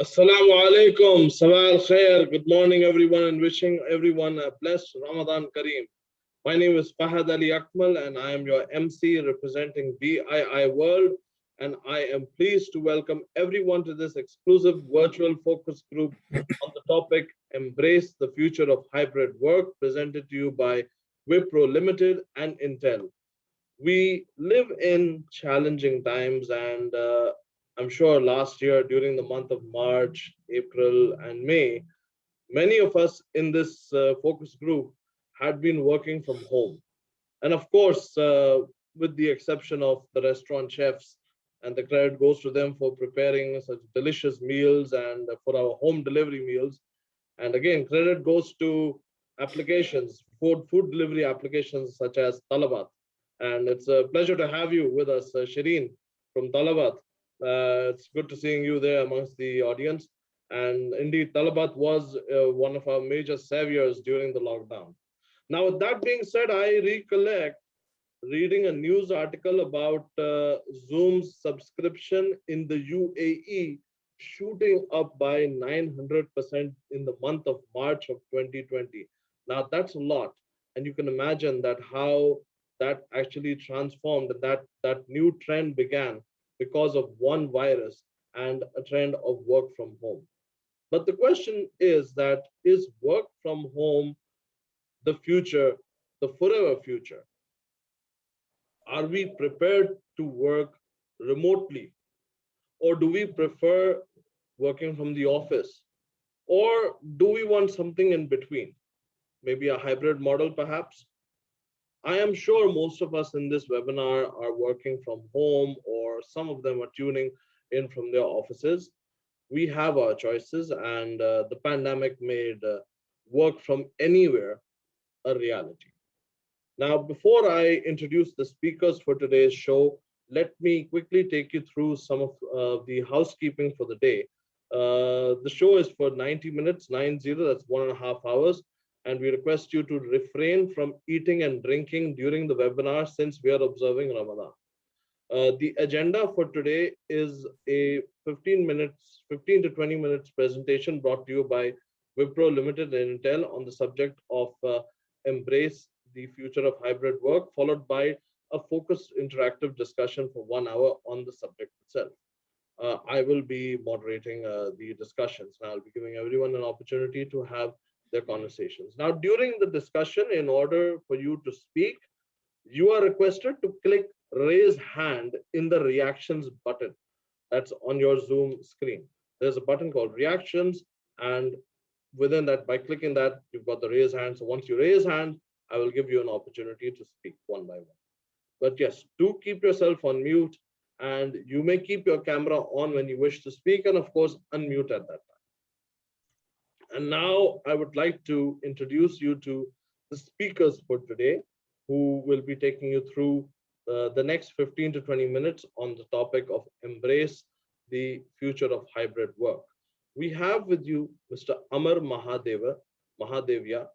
Assalamu alaikum, Sabah al khair. Good morning, everyone, and wishing everyone a blessed Ramadan Kareem. My name is Fahad Ali Akmal, and I am your MC representing BII World. And I am pleased to welcome everyone to this exclusive virtual focus group on the topic Embrace the Future of Hybrid Work, presented to you by Wipro Limited and Intel. We live in challenging times, and I'm sure last year during the month of March, April, and May, many of us in this focus group had been working from home. And of course, with the exception of the restaurant chefs, and the credit goes to them for preparing such delicious meals and for our home delivery meals. And again, credit goes to applications, food delivery applications such as Talabat. And it's a pleasure to have you with us, Shireen from Talabat. It's good to seeing you there amongst the audience. And indeed, Talabat was one of our major saviors during the lockdown. Now, with that being said, I recollect reading a news article about Zoom's subscription in the UAE shooting up by 900% in the month of March of 2020. Now that's a lot, and you can imagine that how that actually transformed, that new trend began because of one virus and a trend of work from home. But the question is that is work from home the future, the forever future? Are we prepared to work remotely, or do we prefer working from the office? Or do we want something in between? Maybe a hybrid model, perhaps? I am sure most of us in this webinar are working from home, or some of them are tuning in from their offices. We have our choices, and the pandemic made work from anywhere a reality. Now, before I introduce the speakers for today's show, let me quickly take you through some of the housekeeping for the day. The show is for 90 minutes, 90, that's 1.5 hours. And we request you to refrain from eating and drinking during the webinar since we are observing Ramadan. The agenda for today is a 15 to 20 minutes presentation brought to you by Wipro Limited and Intel on the subject of embrace the future of hybrid work, followed by a focused interactive discussion for 1 hour on the subject itself. I will be moderating the discussions, and I'll be giving everyone an opportunity to have their conversations. Now, during the discussion, in order for you to speak, you are requested to click raise hand in the reactions button that's on your Zoom screen. There's a button called reactions, and within that, by clicking that, you've got the raise hand. So once you raise hand, I will give you an opportunity to speak one by one. But yes, do keep yourself on mute, and you may keep your camera on when you wish to speak, and of course, unmute at that time. And now I would like to introduce you to the speakers for today, who will be taking you through the next 15 to 20 minutes on the topic of embrace the future of hybrid work. We have with you Mr. Amar Mahadeviah.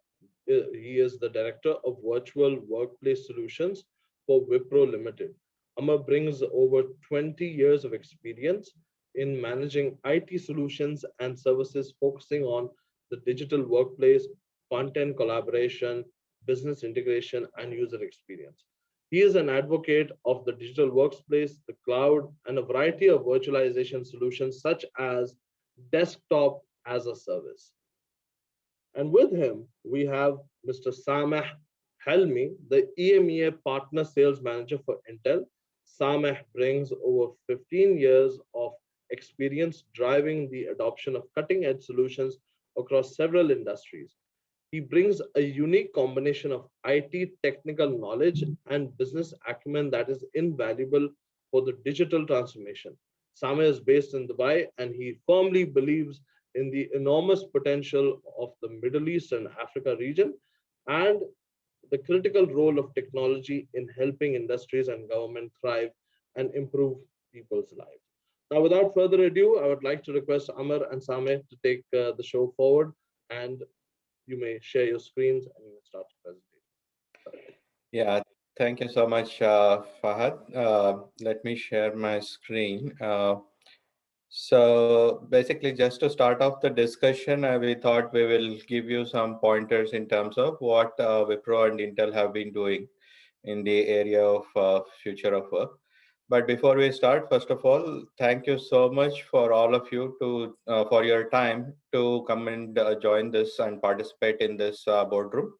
He is the Director of Virtual Workplace Solutions for Wipro Limited. Amar brings over 20 years of experience in managing IT solutions and services focusing on the digital workplace, content collaboration, business integration, and user experience. He is an advocate of the digital workplace, the cloud, and a variety of virtualization solutions such as desktop as a service. And with him, we have Mr. Sameh Helmy, the EMEA Partner Sales Manager for Intel. Sameh brings over 15 years of experience driving the adoption of cutting-edge solutions across several industries. He brings a unique combination of IT technical knowledge and business acumen that is invaluable for the digital transformation. Sameh is based in Dubai, and he firmly believes in the enormous potential of the Middle East and Africa region and the critical role of technology in helping industries and government thrive and improve people's lives. Now, without further ado, I would like to request Amar and Sameh to take the show forward, and you may share your screens and you may start the presentation. Yeah, thank you so much, Fahad. Let me share my screen. So basically, just to start off the discussion, we thought we will give you some pointers in terms of what Wipro and Intel have been doing in the area of future of work. But before we start, first of all, thank you so much for all of you to for your time to come and join this and participate in this boardroom.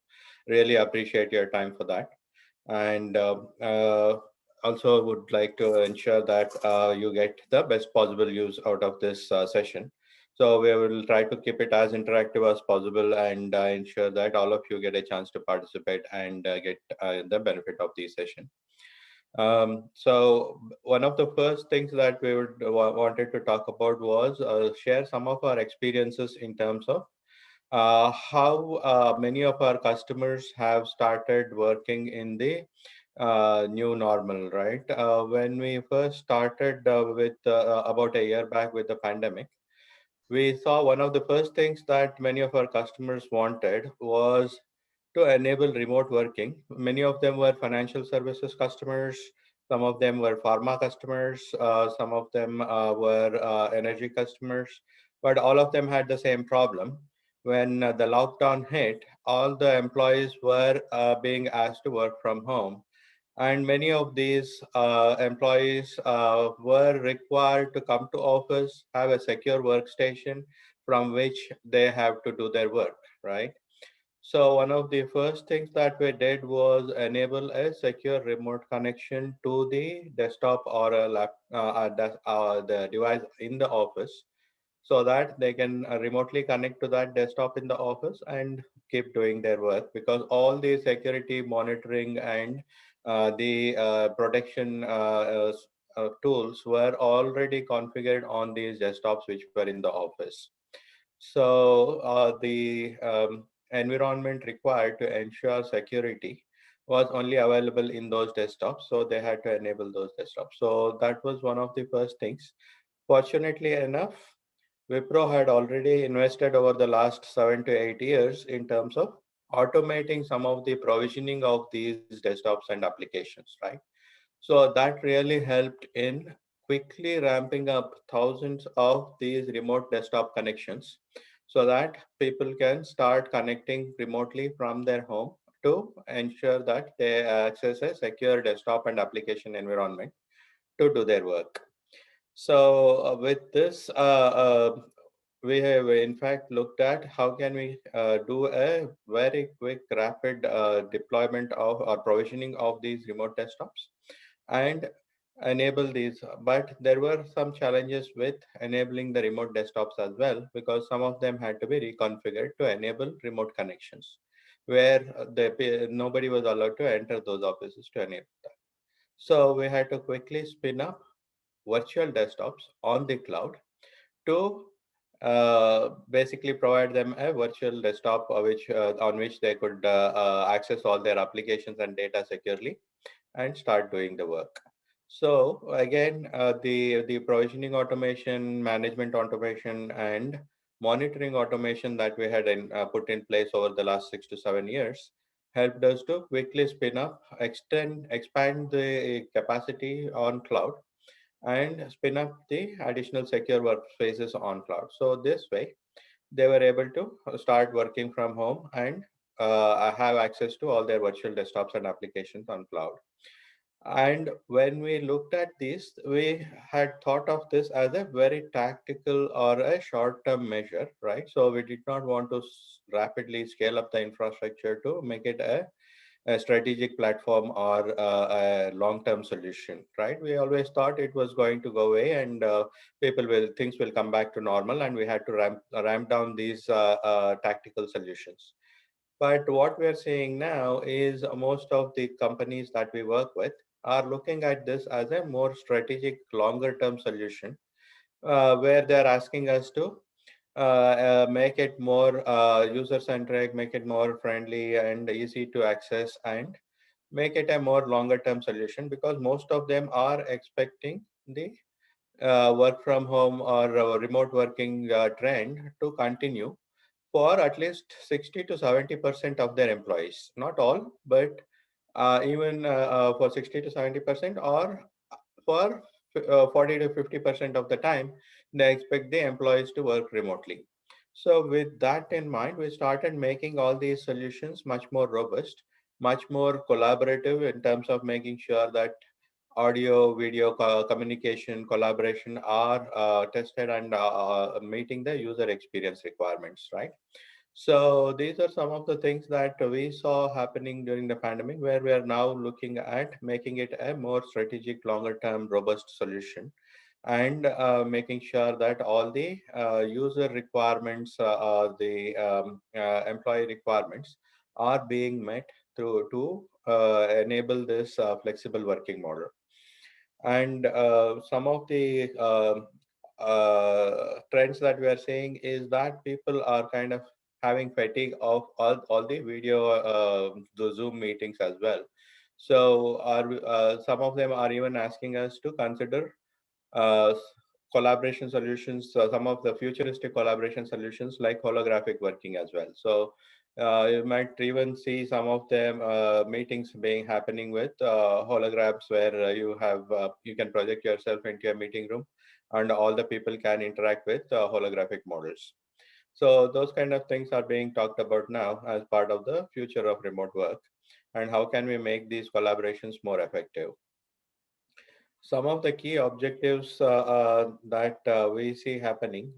Really appreciate your time for that. And also would like to ensure that you get the best possible use out of this session. So we will try to keep it as interactive as possible and ensure that all of you get a chance to participate and get the benefit of the session. So one of the first things that we would wanted to talk about was share some of our experiences in terms of how many of our customers have started working in the new normal, right? When we first started with about a year back with the pandemic, we saw one of the first things that many of our customers wanted was to enable remote working. Many of them were financial services customers, some of them were pharma customers, some of them were energy customers, but all of them had the same problem. When the lockdown hit, all the employees were being asked to work from home, and many of these employees were required to come to office, have a secure workstation from which they have to do their work, right? So one of the first things that we did was enable a secure remote connection to the desktop or a the device in the office, so that they can remotely connect to that desktop in the office and keep doing their work, because all the security monitoring and the protection tools were already configured on these desktops which were in the office. So the environment required to ensure security was only available in those desktops. So they had to enable those desktops. So that was one of the first things. Fortunately enough, Wipro had already invested over the last 7 to 8 years in terms of automating some of the provisioning of these desktops and applications, right? So that really helped in quickly ramping up thousands of these remote desktop connections so that people can start connecting remotely from their home to ensure that they access a secure desktop and application environment to do their work. So with this, we have in fact looked at how can we do a very quick, rapid deployment of or provisioning of these remote desktops and enable these. But there were some challenges with enabling the remote desktops as well, because some of them had to be reconfigured to enable remote connections, where nobody was allowed to enter those offices to enable that. So we had to quickly spin up virtual desktops on the cloud to basically provide them a virtual desktop on which they could access all their applications and data securely and start doing the work. So again, the provisioning automation, management automation, and monitoring automation that we had put in place over the last 6 to 7 years helped us to quickly spin up, expand the capacity on cloud, and spin up the additional secure workspaces on cloud. So this way, they were able to start working from home and have access to all their virtual desktops and applications on cloud. And when we looked at this, we had thought of this as a very tactical or a short-term measure, right? So we did not want to rapidly scale up the infrastructure to make it a strategic platform or a long-term solution, right? We always thought it was going to go away and things will come back to normal, and we had to ramp down these tactical solutions. But what we're seeing now is most of the companies that we work with are looking at this as a more strategic, longer term solution, where they're asking us to make it more user centric, make it more friendly and easy to access, and make it a more longer term solution, because most of them are expecting the work from home or remote working trend to continue for at least 60 to 70% of their employees. Not all, but even for 60 to 70%, or for 40 to 50% of the time, they expect the employees to work remotely. So with that in mind, we started making all these solutions much more robust, much more collaborative in terms of making sure that audio, video communication, collaboration are tested and meeting the user experience requirements, right? So these are some of the things that we saw happening during the pandemic, where we are now looking at making it a more strategic, longer term, robust solution, and making sure that all the user requirements, the employee requirements are being met through to enable this flexible working model. And some of the trends that we are seeing is that people are kind of having fatigue of all the video, the Zoom meetings as well. So some of them are even asking us to consider uh, collaboration solutions, some of the futuristic collaboration solutions like holographic working as well. So you might even see some of them meetings being happening with holograms, where you can project yourself into a meeting room, and all the people can interact with holographic models. So those kind of things are being talked about now as part of the future of remote work, and how can we make these collaborations more effective. Some of the key objectives that we see happening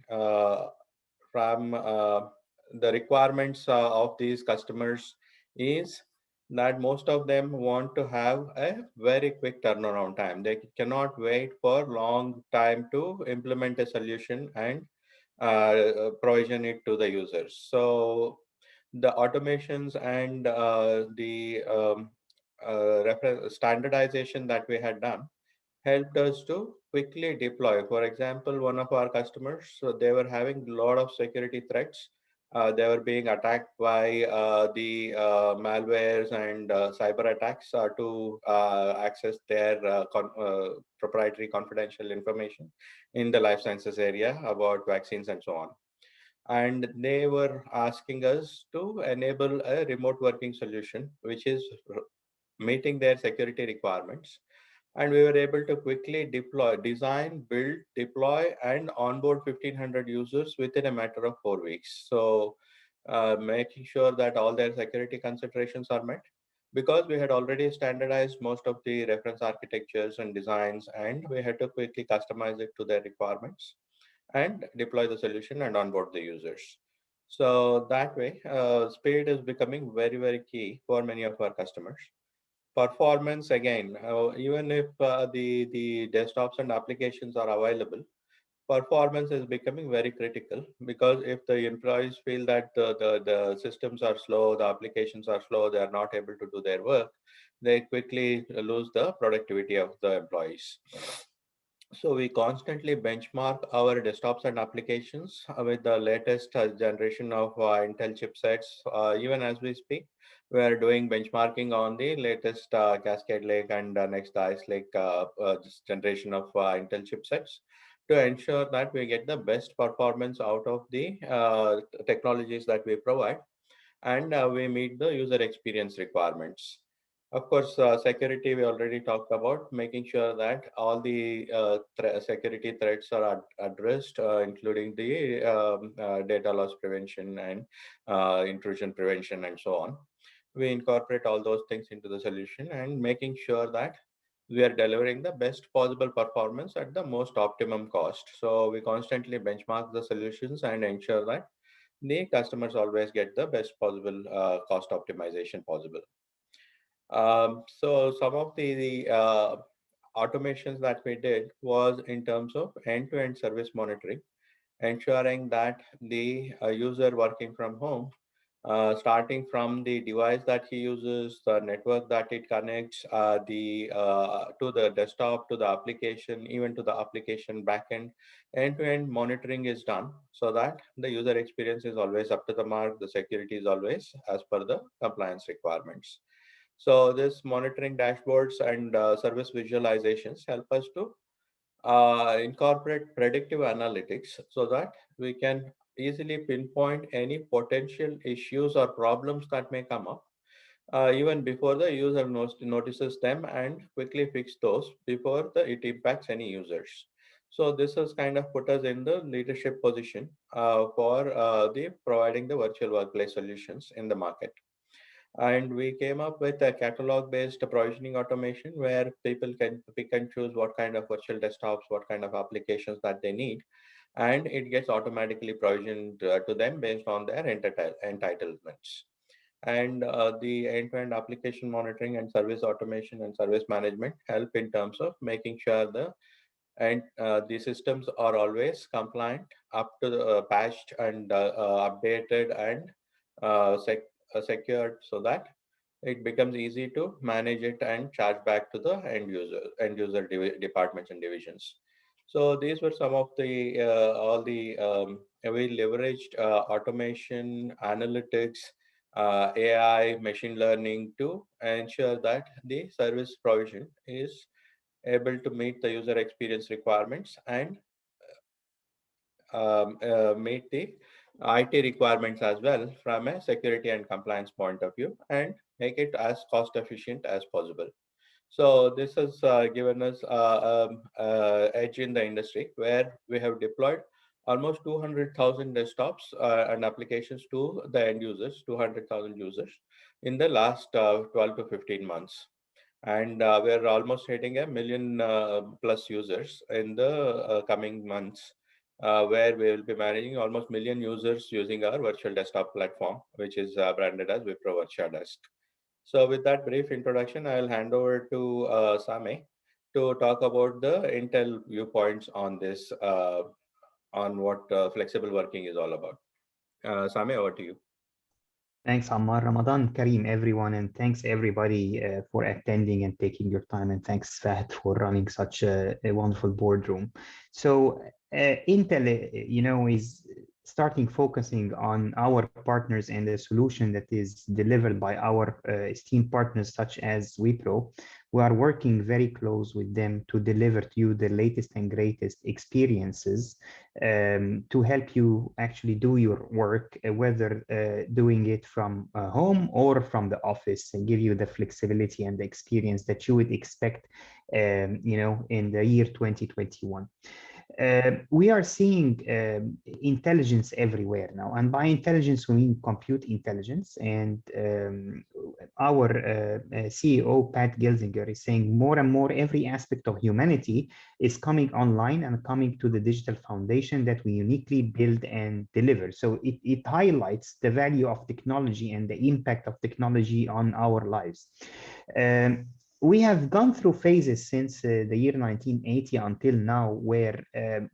from the requirements of these customers is that most of them want to have a very quick turnaround time. They cannot wait for long time to implement a solution and provision it to the users. So the automations and the standardization that we had done helped us to quickly deploy. For example, one of our customers, so they were having a lot of security threats. They were being attacked by the malwares and cyber attacks to access their proprietary confidential information in the life sciences area about vaccines and so on. And they were asking us to enable a remote working solution, which is meeting their security requirements. And we were able to quickly design, build, deploy, and onboard 1,500 users within a matter of 4 weeks. So making sure that all their security considerations are met, because we had already standardized most of the reference architectures and designs, and we had to quickly customize it to their requirements and deploy the solution and onboard the users. So that way, speed is becoming very, very key for many of our customers. Performance, again, even if the desktops and applications are available, performance is becoming very critical, because if the employees feel that the systems are slow, the applications are slow, they are not able to do their work, they quickly lose the productivity of the employees. So we constantly benchmark our desktops and applications with the latest generation of Intel chipsets. Even as we speak, we are doing benchmarking on the latest Cascade Lake and next Ice Lake this generation of Intel chipsets, to ensure that we get the best performance out of the technologies that we provide, and we meet the user experience requirements. Of course, security we already talked about, making sure that all the security threats are addressed, including the data loss prevention and intrusion prevention and so on. We incorporate all those things into the solution, and making sure that we are delivering the best possible performance at the most optimum cost. So we constantly benchmark the solutions and ensure that the customers always get the best possible cost optimization possible. So some of the automations that we did was in terms of end-to-end service monitoring, ensuring that the user working from home, starting from the device that he uses, the network that it connects, the to the desktop, to the application, even to the application backend, end-to-end monitoring is done, so that the user experience is always up to the mark, the security is always as per the compliance requirements. So this monitoring dashboards and service visualizations help us to incorporate predictive analytics, so that we can easily pinpoint any potential issues or problems that may come up even before the user notices them, and quickly fix those before it impacts any users. So this has kind of put us in the leadership position for the providing the virtual workplace solutions in the market. And we came up with a catalog-based provisioning automation where people can pick and choose what kind of virtual desktops, what kind of applications that they need, and it gets automatically provisioned to them based on their entitlements. And the end-to-end application monitoring and service automation and service management help in terms of making sure the systems are always compliant, up to the patched and updated and secured, so that it becomes easy to manage it and charge back to the end user departments and divisions. So these were some of the all the we leveraged automation, analytics, AI, machine learning to ensure that the service provision is able to meet the user experience requirements and meet the IT requirements as well from a security and compliance point of view, and make it as cost efficient as possible. So this has given us edge in the industry where we have deployed almost 200,000 desktops and applications to the end users, 200,000 users in the last 12 to 15 months. And we're almost hitting a million plus users in the coming months, where we will be managing almost million users using our virtual desktop platform, which is branded as Wipro Virtual Desk. So with that brief introduction, I'll hand over to Sameh to talk about the Intel viewpoints on this, on what flexible working is all about. Sameh, over to you. Thanks, Amar. Ramadan Kareem, everyone, and thanks everybody for attending and taking your time. And thanks, Fahd, for running such a wonderful boardroom. So Intel, is starting focusing on our partners and the solution that is delivered by our esteemed partners such as Wipro. We are working very close with them to deliver to you the latest and greatest experiences to help you actually do your work, whether doing it from home or from the office, and give you the flexibility and the experience that you would expect, in the year 2021. We are seeing intelligence everywhere now, and by intelligence we mean compute intelligence. And our CEO Pat Gelsinger is saying more and more every aspect of humanity is coming online and coming to the digital foundation that we uniquely build and deliver. So it highlights the value of technology and the impact of technology on our lives. We have gone through phases since the year 1980 until now, where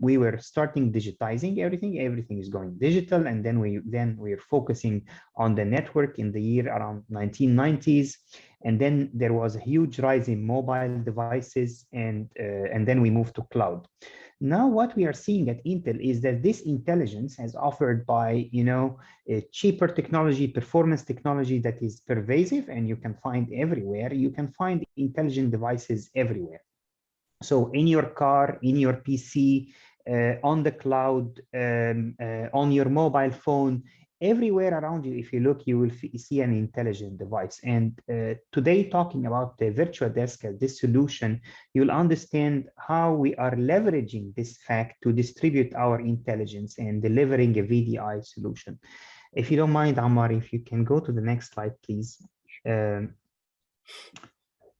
we were starting digitizing everything. Everything is going digital, and then we're focusing on the network in the year around 1990s, and then there was a huge rise in mobile devices, and then we moved to cloud. Now, what we are seeing at Intel is that this intelligence is offered by, a cheaper technology, performance technology that is pervasive and you can find everywhere. You can find intelligent devices everywhere. So in your car, in your PC, on the cloud, on your mobile phone, everywhere around you, if you look, you will see an intelligent device. And today, talking about the virtual desk as this solution, you'll understand how we are leveraging this fact to distribute our intelligence and delivering a VDI solution. If you don't mind, Amar, if you can go to the next slide, please.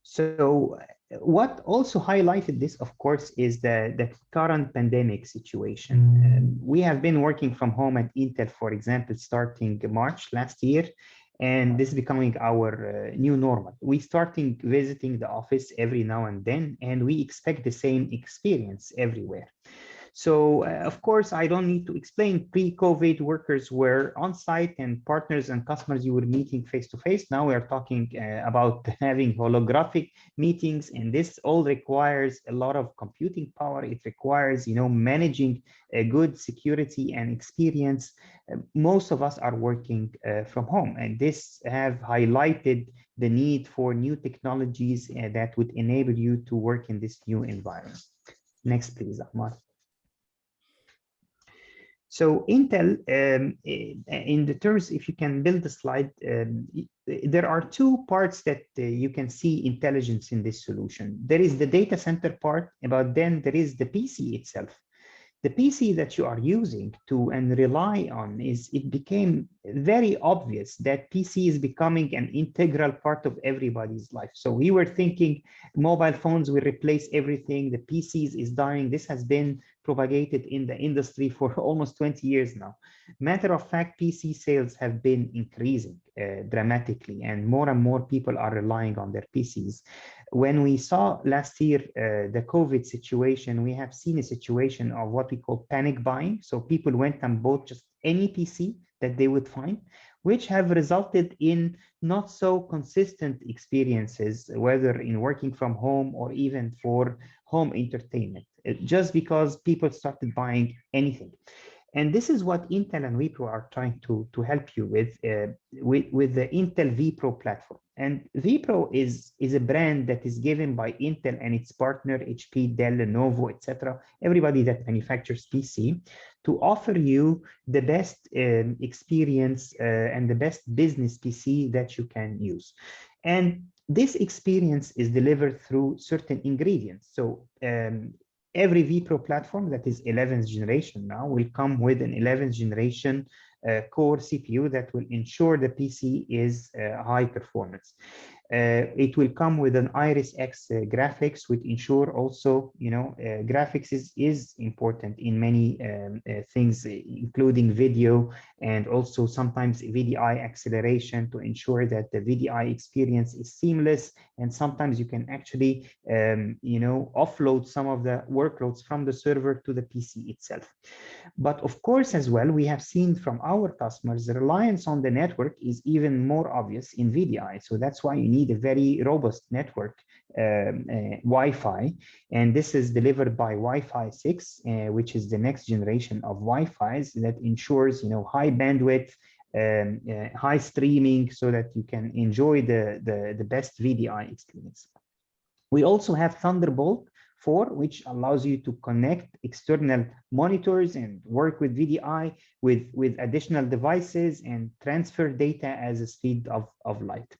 So what also highlighted this, of course, is the current pandemic situation. We have been working from home at Intel, for example, starting March last year, and this is becoming our new normal. We starting visiting the office every now and then, and we expect the same experience everywhere. So, of course, I don't need to explain, pre-COVID workers were on site and partners and customers you were meeting face to face. Now we are talking about having holographic meetings, and this all requires a lot of computing power. It requires, managing a good security and experience. Most of us are working from home, and this have highlighted the need for new technologies that would enable you to work in this new environment. Next, please, Ahmad. So Intel, in the terms, if you can build the slide, there are two parts that you can see intelligence in this solution. There is the data center part, but then there is the PC itself. The PC that you are using to and rely on it became very obvious that PC is becoming an integral part of everybody's life. So we were thinking mobile phones will replace everything. The PCs is dying. This has been propagated in the industry for almost 20 years now. Matter of fact, PC sales have been increasing dramatically, and more people are relying on their PCs. When we saw last year the COVID situation, we have seen a situation of what we call panic buying. So people went and bought just any PC that they would find, which have resulted in not so consistent experiences, whether in working from home or even for home entertainment, just because people started buying anything. And this is what Intel and Wipro are trying to help you with the Intel vPro platform. And vPro is a brand that is given by Intel and its partner, HP, Dell, Lenovo, etc., everybody that manufactures PC, to offer you the best experience and the best business PC that you can use. And this experience is delivered through certain ingredients. So every vPro platform that is 11th generation now will come with an 11th generation core CPU that will ensure the PC is high performance. It will come with an Iris X graphics, which ensure also, graphics is important in many things, including video and also sometimes VDI acceleration to ensure that the VDI experience is seamless. And sometimes you can actually, offload some of the workloads from the server to the PC itself. But of course, as well, we have seen from our customers, the reliance on the network is even more obvious in VDI. So that's why you need a very robust network, Wi-Fi. And this is delivered by Wi-Fi 6, which is the next generation of Wi-Fi's that ensures, high bandwidth, high streaming, so that you can enjoy the best VDI experience. We also have Thunderbolt 4, which allows you to connect external monitors and work with VDI with additional devices and transfer data as a speed of light.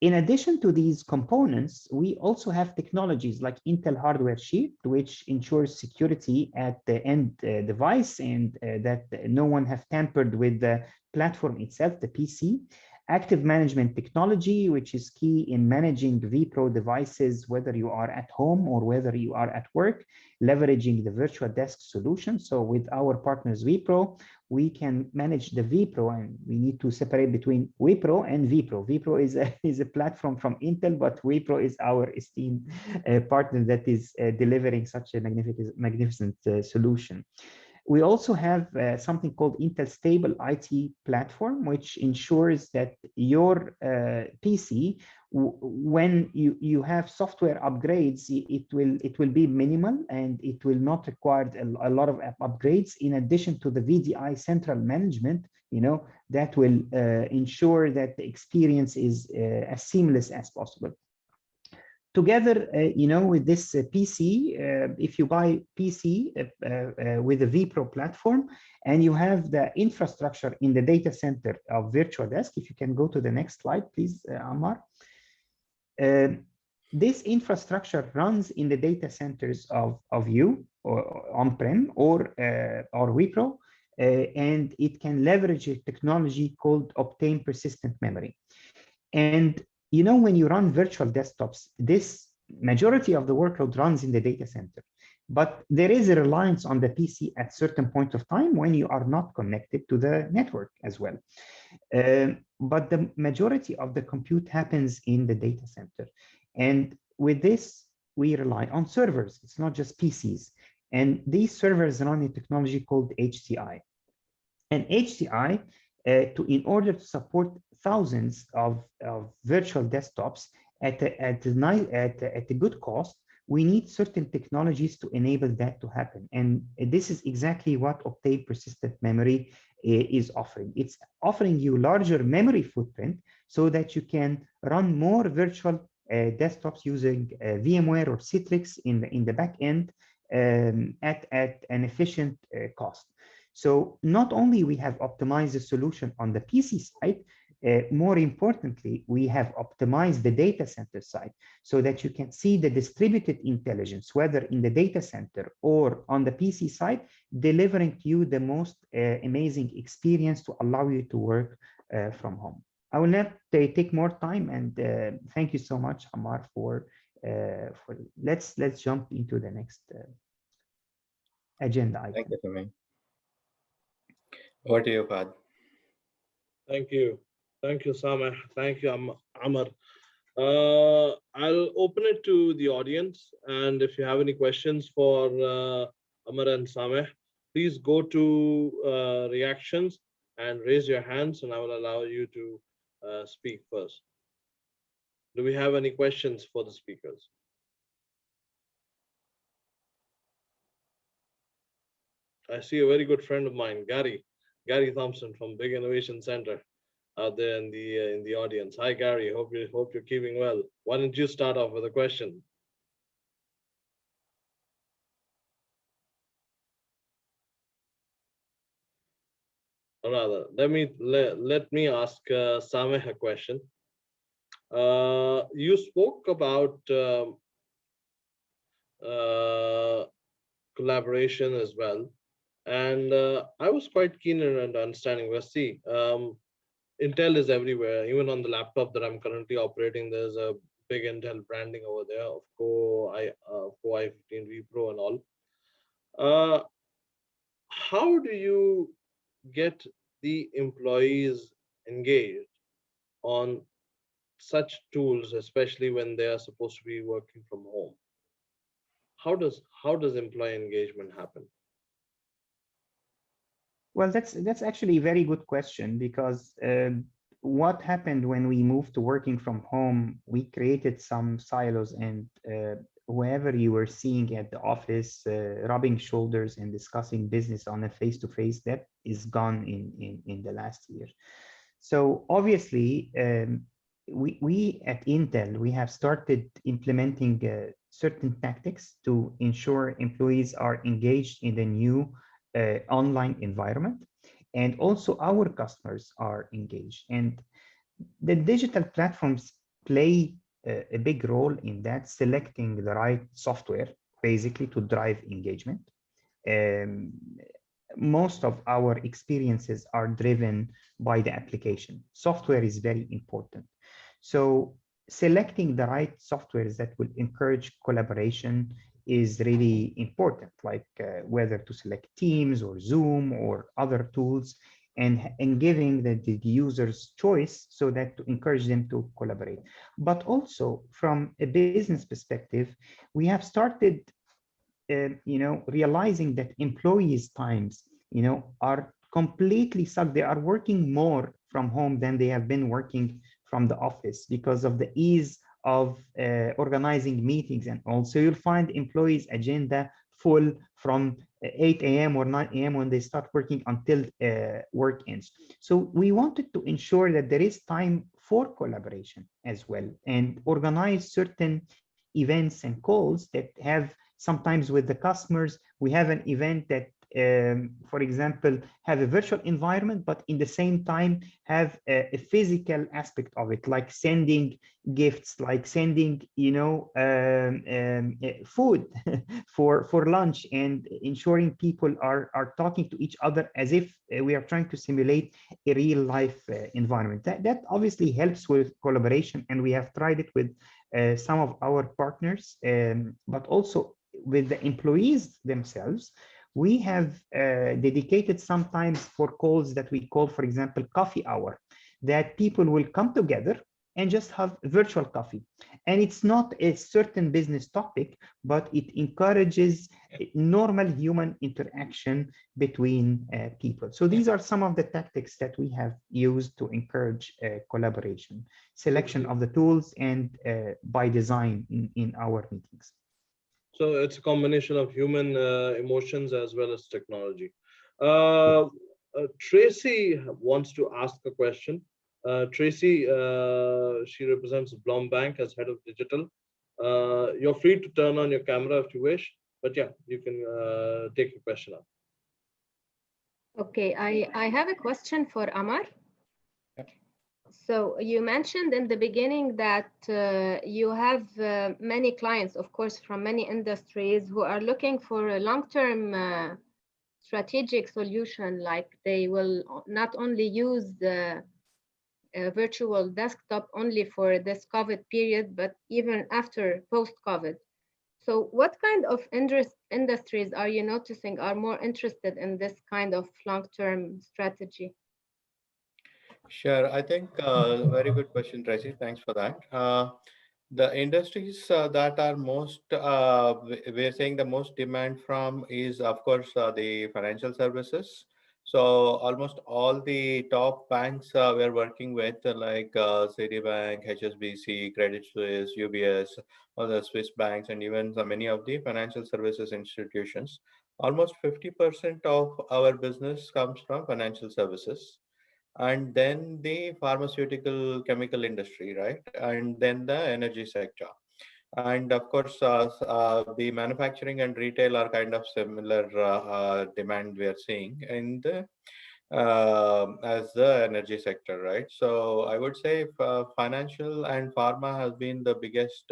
In addition to these components, we also have technologies like Intel Hardware Shield, which ensures security at the end device and that no one have tampered with the platform itself, the PC. Active management technology, which is key in managing vPro devices, whether you are at home or whether you are at work, leveraging the virtual desk solution. So with our partners Wipro, we can manage the vPro, and we need to separate between Wipro and vPro. Vipro is a platform from Intel, but Wipro is our esteemed partner that is delivering such a magnificent solution. We also have something called Intel Stable IT Platform, which ensures that your PC, when you have software upgrades, it will be minimal and it will not require a lot of upgrades. In addition to the VDI central management, that will ensure that the experience is as seamless as possible. Together, with this PC, if you buy PC with a vPro platform and you have the infrastructure in the data center of virtual desk, if you can go to the next slide, please, Amar. This infrastructure runs in the data centers of you or on-prem or Wipro, and it can leverage a technology called Obtain Persistent Memory. And when you run virtual desktops, this majority of the workload runs in the data center, but there is a reliance on the PC at certain point of time when you are not connected to the network as well. But the majority of the compute happens in the data center. And with this, we rely on servers. It's not just PCs. And these servers run a technology called HCI. And HCI, in order to support thousands of virtual desktops at a good cost, we need certain technologies to enable that to happen. And this is exactly what Obtain Persistent Memory is offering. It's offering you larger memory footprint so that you can run more virtual desktops using VMware or Citrix in the back end, at an efficient cost. So not only we have optimized the solution on the PC side, more importantly, we have optimized the data center side so that you can see the distributed intelligence, whether in the data center or on the PC side, delivering to you the most amazing experience to allow you to work from home. I will not take more time, and thank you so much, Amar, for let's jump into the next agenda item. Thank you, Sameh. What do you, Fahad? Thank you. Thank you, Sameh. Thank you, Amar. I'll open it to the audience, and if you have any questions for Amar and Sameh, please go to reactions and raise your hands, and I will allow you to speak first. Do we have any questions for the speakers? I see a very good friend of mine, Gary Thompson from Big Innovation Center, out there in the audience. Hi, Gary. Hope you're keeping well. Why don't you start off with a question? Or rather, let me ask Sameh a question. You spoke about collaboration as well, and I was quite keen in understanding. Well, see, Intel is everywhere. Even on the laptop that I'm currently operating, there's a big Intel branding over there of Core i15 Wipro and all. How do you get the employees engaged on such tools, especially when they are supposed to be working from home? How does employee engagement happen? Well, that's actually a very good question, because what happened when we moved to working from home, we created some silos, and whoever you were seeing at the office, rubbing shoulders and discussing business on a face-to-face, that is gone in the last year. So obviously, we at Intel, we have started implementing certain tactics to ensure employees are engaged in the new online environment, and also our customers are engaged. And the digital platforms play a big role in that, selecting the right software basically to drive engagement. Most of our experiences are driven by the application. Software is very important. So selecting the right softwares that will encourage collaboration is really important, like whether to select Teams or Zoom or other tools, and giving the users choice so that to encourage them to collaborate. But also from a business perspective, we have started realizing that employees' times, are completely sucked. They are working more from home than they have been working from the office because of the ease of organizing meetings. And also you'll find employees' agenda full from 8 a.m. or 9 a.m. when they start working until work ends. So we wanted to ensure that there is time for collaboration as well, and organize certain events and calls that have sometimes with the customers. We have an event that, for example, have a virtual environment, but in the same time have a physical aspect of it, like sending gifts, like sending, food for lunch, and ensuring people are talking to each other as if we are trying to simulate a real life environment. That obviously helps with collaboration, and we have tried it with some of our partners, but also with the employees themselves. We have dedicated sometimes for calls that we call, for example, coffee hour, that people will come together and just have virtual coffee. And it's not a certain business topic, but it encourages normal human interaction between people. So these are some of the tactics that we have used to encourage collaboration, selection of the tools, and by design in our meetings. So it's a combination of human emotions as well as technology. Tracy wants to ask a question. Tracy, she represents Blom Bank as head of digital. You're free to turn on your camera if you wish. But yeah, you can take your question up. Okay, I have a question for Amar. Yep. So you mentioned in the beginning that you have many clients, of course, from many industries who are looking for a long-term strategic solution, like they will not only use the virtual desktop only for this COVID period, but even after post-COVID. So what kind of industries are you noticing are more interested in this kind of long-term strategy? Sure. I think very good question, Tracy. Thanks for that. The industries that are most, we're saying the most demand from is, of course, the financial services. So almost all the top banks we're working with, like Citibank, HSBC, Credit Suisse, UBS, all the Swiss banks, and even many of the financial services institutions. Almost 50% of our business comes from financial services, and then the pharmaceutical chemical industry, right? And then the energy sector. And of course, the manufacturing and retail are kind of similar demand we are seeing in the as the energy sector, right? So I would say financial and pharma has been the biggest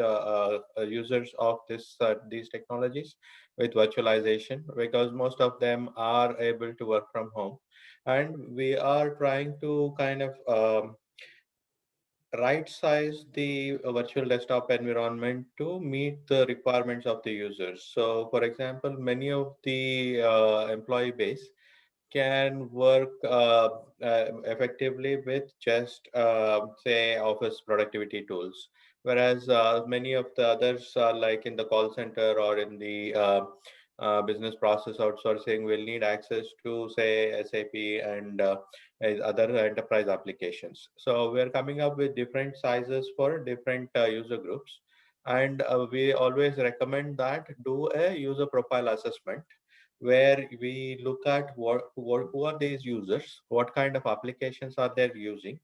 users of these technologies with virtualization, because most of them are able to work from home, and we are trying to kind of right size the virtual desktop environment to meet the requirements of the users. So for example, many of the employee base can work effectively with just say office productivity tools, whereas many of the others like in the call center or in the business process outsourcing will need access to say SAP and other enterprise applications. So we're coming up with different sizes for different user groups, and we always recommend that do a user profile assessment where we look at who are these users, what kind of applications are they using,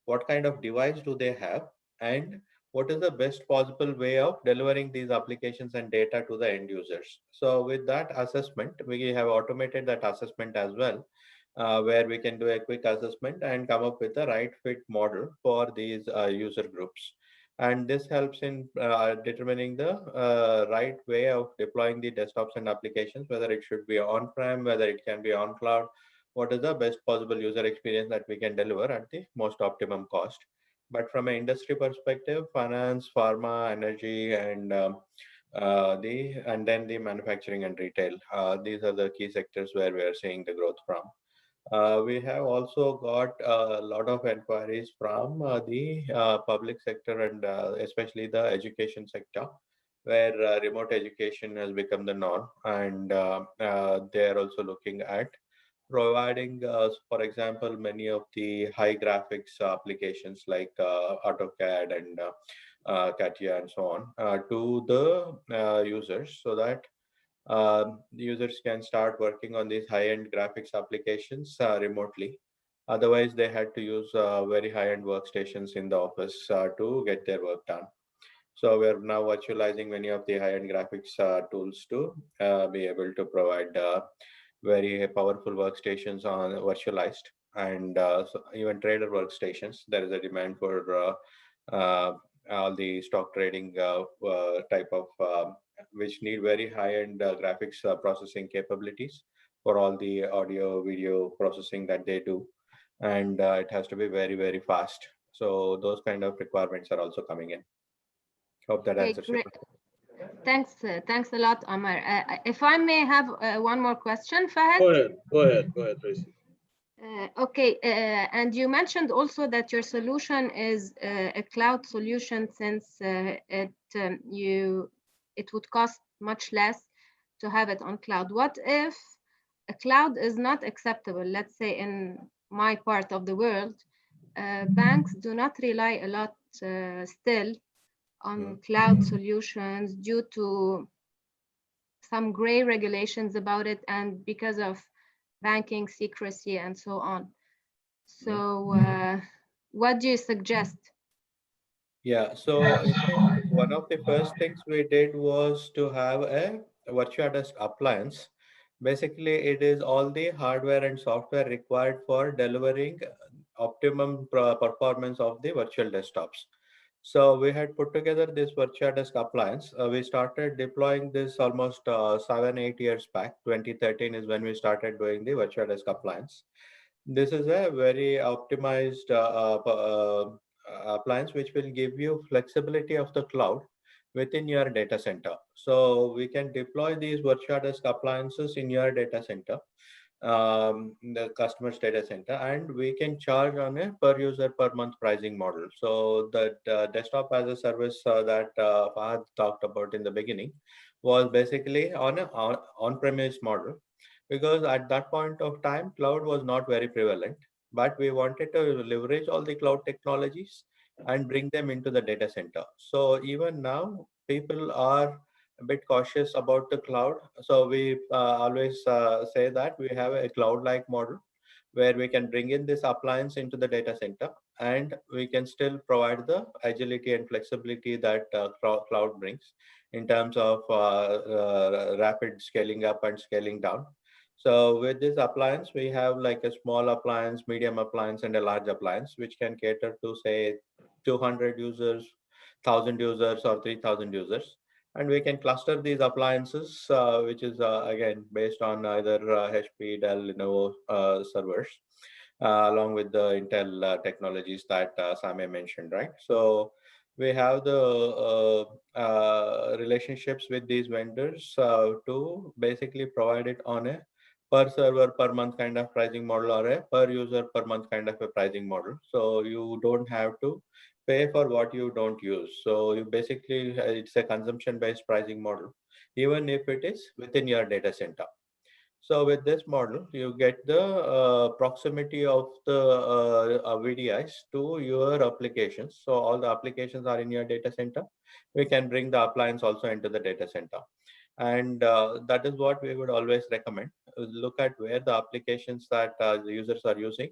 what kind of device do they have, and what is the best possible way of delivering these applications and data to the end users. So with that assessment, we have automated that assessment as well, where we can do a quick assessment and come up with the right fit model for these user groups. And this helps in determining the right way of deploying the desktops and applications, whether it should be on-prem, whether it can be on cloud, what is the best possible user experience that we can deliver at the most optimum cost. But from an industry perspective, finance, pharma, energy, and then the manufacturing and retail. These are the key sectors where we are seeing the growth from. We have also got a lot of inquiries from the public sector and especially the education sector, where remote education has become the norm, and they are also looking at providing, for example, many of the high graphics applications like AutoCAD and CATIA and so on to the users, so that users can start working on these high-end graphics applications remotely. Otherwise, they had to use very high-end workstations in the office to get their work done. So we're now virtualizing many of the high-end graphics tools to be able to provide very powerful workstations on virtualized, and so even trader workstations. There is a demand for all the stock trading type of which need very high-end graphics processing capabilities for all the audio video processing that they do, and it has to be very, very fast. So those kind of requirements are also coming in. Hope that Okay, answers your great. question. Thanks a lot, Amar. If I may have one more question, Fahad. Go ahead, Tracy. Okay, and you mentioned also that your solution is a cloud solution, since it would cost much less to have it on cloud. What if a cloud is not acceptable? Let's say in my part of the world, banks do not rely a lot still on cloud solutions due to some gray regulations about it, and because of banking secrecy and so on. So what do you suggest? Yeah, so in fact, one of the first things we did was to have a VirtuaDesk appliance, basically it is all the hardware and software required for delivering optimum performance of the virtual desktops. So we had put together this VirtuaDesk appliance. We started deploying this almost 7, 8 years back. 2013 is when we started doing the VirtuaDesk appliance. This is a very optimized appliance which will give you flexibility of the cloud within your data center. So we can deploy these VirtuaDesk appliances in your data center, the customer's data center, and we can charge on a per user per month pricing model. So the desktop as a service that Fahad talked about in the beginning was basically on a on-premise model, because at that point of time cloud was not very prevalent, but we wanted to leverage all the cloud technologies and bring them into the data center. So even now people are a bit cautious about the cloud. So we always say that we have a cloud-like model where we can bring in this appliance into the data center, and we can still provide the agility and flexibility that cloud brings in terms of rapid scaling up and scaling down. So with this appliance, we have like a small appliance, medium appliance, and a large appliance, which can cater to say 200 users, 1,000 users, or 3,000 users. And we can cluster these appliances, which is again based on either HP, Dell, Lenovo servers, along with the Intel technologies that Sameh mentioned, right? So we have the relationships with these vendors to basically provide it on a per server per month kind of pricing model, or a per user per month kind of a pricing model. So you don't have to pay for what you don't use. So you basically, it's a consumption based pricing model, even if it is within your data center. So with this model, you get the proximity of the VDIs to your applications. So all the applications are in your data center. We can bring the appliance also into the data center. And that is what we would always recommend. Look at where the applications that the users are using,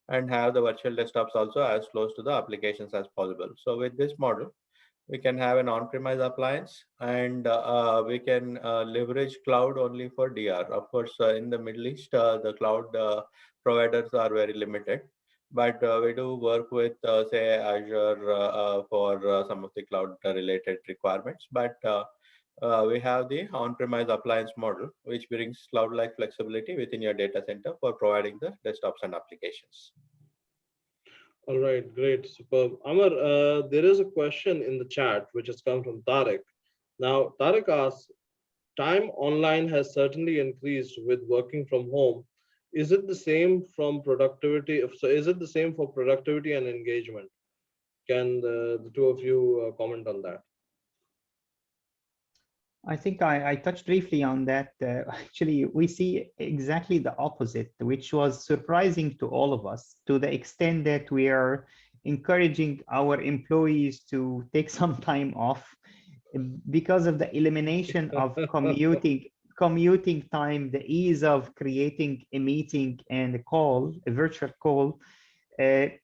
and have the virtual desktops also as close to the applications as possible. So with this model, we can have an on-premise appliance, and we can leverage cloud only for DR. Of course, in the Middle East, the cloud providers are very limited, but we do work with, say, Azure for some of the cloud-related requirements. But we have the on-premise appliance model, which brings cloud-like flexibility within your data center for providing the desktops and applications. All right, great, superb. Amar, there is a question in the chat which has come from Tarek. Now, Tarek asks, time online has certainly increased with working from home. Is it the same from productivity? So, is it the same for productivity and engagement? Can the two of you comment on that? I think I touched briefly on that. Actually, we see exactly the opposite, which was surprising to all of us, to the extent that we are encouraging our employees to take some time off because of the elimination of commuting time, the ease of creating a meeting and a virtual call.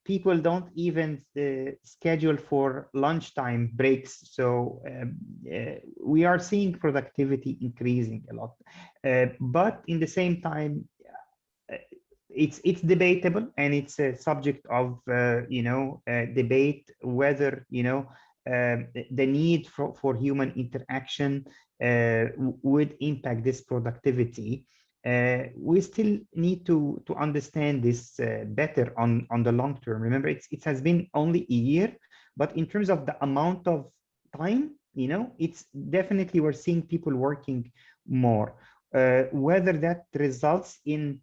People don't even schedule for lunchtime breaks. So we are seeing productivity increasing a lot. But in the same time, it's debatable, and it's a subject of debate whether the need for human interaction would impact this productivity. We still need to understand this better on the long term. Remember, it has been only a year, but in terms of the amount of time, it's definitely, we're seeing people working more. Whether that results in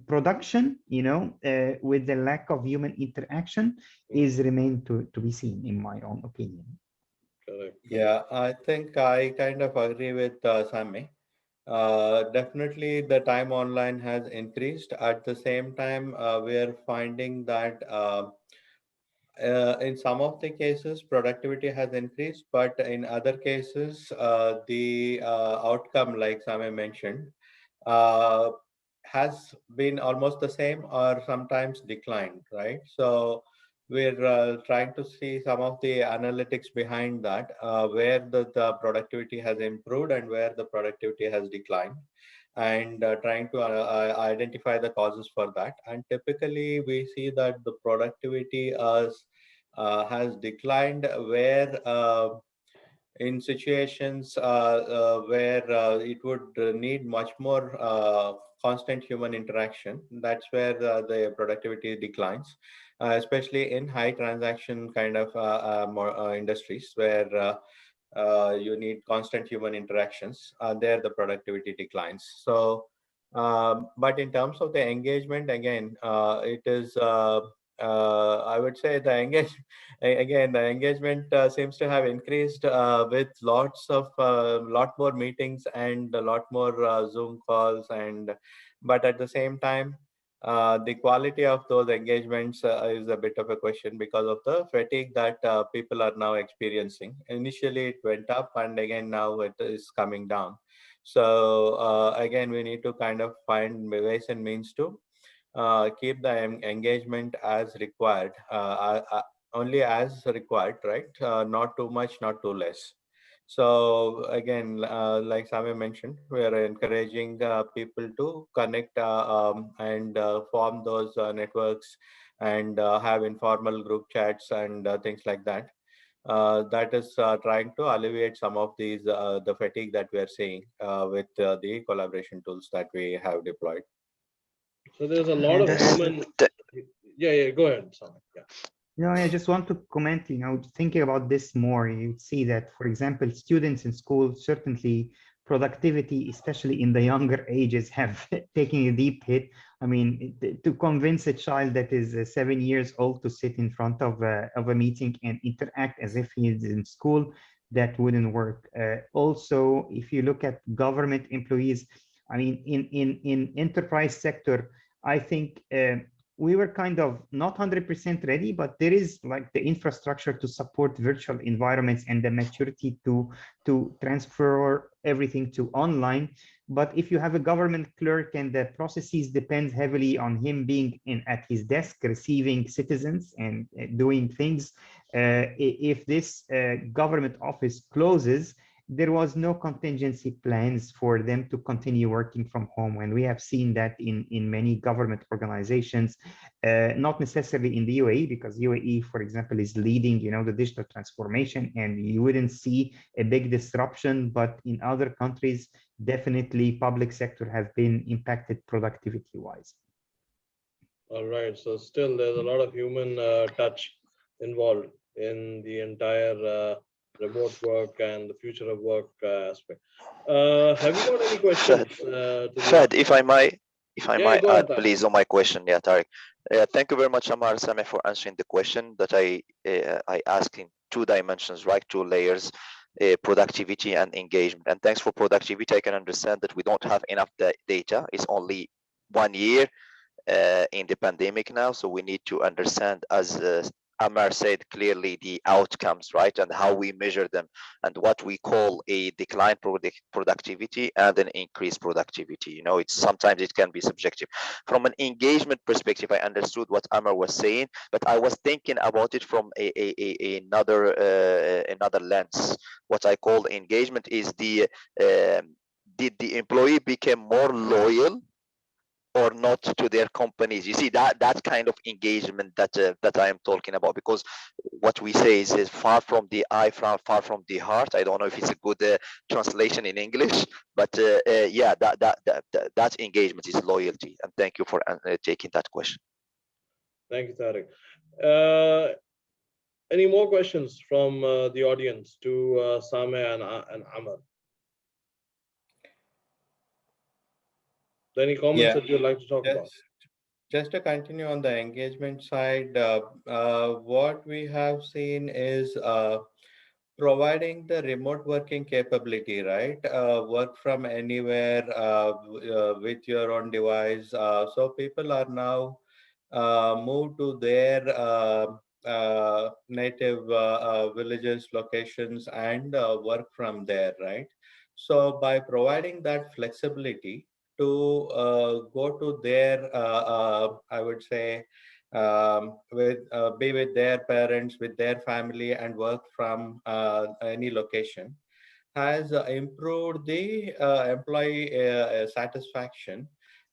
production, with the lack of human interaction, is remain to be seen, in my own opinion. Correct. Yeah, I think I kind of agree with Sameh. Definitely, the time online has increased. At the same time, we are finding that in some of the cases, productivity has increased, but in other cases, the outcome, like Sameh mentioned, uh, has been almost the same or sometimes declined, right? So we're trying to see some of the analytics behind that, where the productivity has improved and where the productivity has declined, and trying to identify the causes for that. And typically, we see that the productivity has declined where in situations where it would need much more constant human interaction. That's where the productivity declines, especially in high transaction kind of more, industries where you need constant human interactions. There, the productivity declines. So, but in terms of the engagement, again, it is. I would say the again, the engagement seems to have increased with lots of lot more meetings and a lot more Zoom calls, and but at the same time, the quality of those engagements is a bit of a question because of the fatigue that people are now experiencing. Initially, it went up, and again now it is coming down. So again, we need to kind of find ways and means to keep the engagement as required, only as required, right? Not too much, not too less. So again, like Sameh mentioned, we are encouraging people to connect and form those networks and have informal group chats and things like that. That is trying to alleviate some of these the fatigue that we are seeing with the collaboration tools that we have deployed. So there's a lot And of human. Yeah, go ahead, Sameh. Yeah. No, I just want to comment, thinking about this more, you see that, for example, students in school, certainly productivity, especially in the younger ages, have taken a deep hit. I mean, to convince a child that is 7 years old to sit in front of a meeting and interact as if he is in school, that wouldn't work. Also, if you look at government employees, I mean, in enterprise sector, I think we were kind of not 100% ready, but there is like the infrastructure to support virtual environments and the maturity to transfer everything to online. But if you have a government clerk and the processes depend heavily on him being at his desk, receiving citizens and doing things, if this government office closes, there was no contingency plans for them to continue working from home. And we have seen that in many government organizations, not necessarily in the UAE, because UAE, for example, is leading, the digital transformation, and you wouldn't see a big disruption. But in other countries, definitely public sector have been impacted productivity-wise. All right. So still, there's a lot of human touch involved in the entire remote work and the future of work aspect. Have you got any questions? Fed, if I might, Go add, ahead, Tariq. please, on my question. Yeah, Tariq. Thank you very much, Amar, Sameh, for answering the question that I asked in 2 dimensions, right? 2 layers, productivity and engagement. And thanks for productivity. I can understand that we don't have enough data. It's only 1 year in the pandemic now, so we need to understand, as Amar said clearly, the outcomes, right, and how we measure them, and what we call a decline productivity and an increased productivity. It's sometimes it can be subjective. From an engagement perspective, I understood what Amar was saying, but I was thinking about it from another lens. What I call engagement is did the employee become more loyal or not to their companies? You see, that kind of engagement that I am talking about, because what we say is far from the eye, far from the heart. I don't know if it's a good translation in English, but yeah, that engagement is loyalty. And thank you for taking that question. Thank you, Tariq. Any more questions from the audience to Sameh and Amar? Any comments that you'd like to talk about? Just to continue on the engagement side, what we have seen is providing the remote working capability, right? Work from anywhere with your own device. So people are now moved to their native villages, locations, and work from there, right? So by providing that flexibility to go to their, I would say, be with their parents, with their family, and work from any location, has improved the employee satisfaction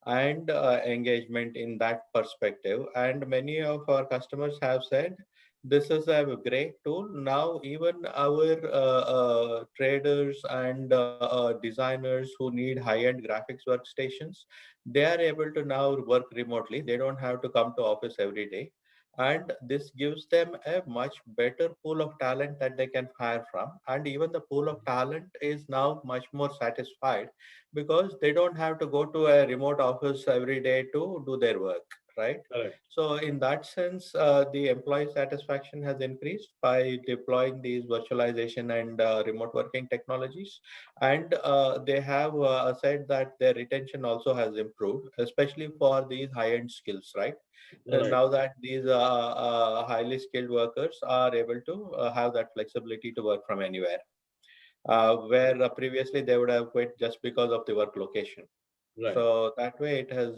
and engagement in that perspective. And many of our customers have said this is a great tool. Now even our traders and designers who need high-end graphics workstations, they are able to now work remotely. They don't have to come to office every day, and this gives them a much better pool of talent that they can hire from. And even the pool of talent is now much more satisfied because they don't have to go to a remote office every day to do their work, right? Correct. So in that sense, the employee satisfaction has increased by deploying these virtualization and remote working technologies. And they have said that their retention also has improved, especially for these high-end skills, right? Right. Now that these highly skilled workers are able to have that flexibility to work from anywhere, where previously they would have quit just because of the work location. Right. So that way it has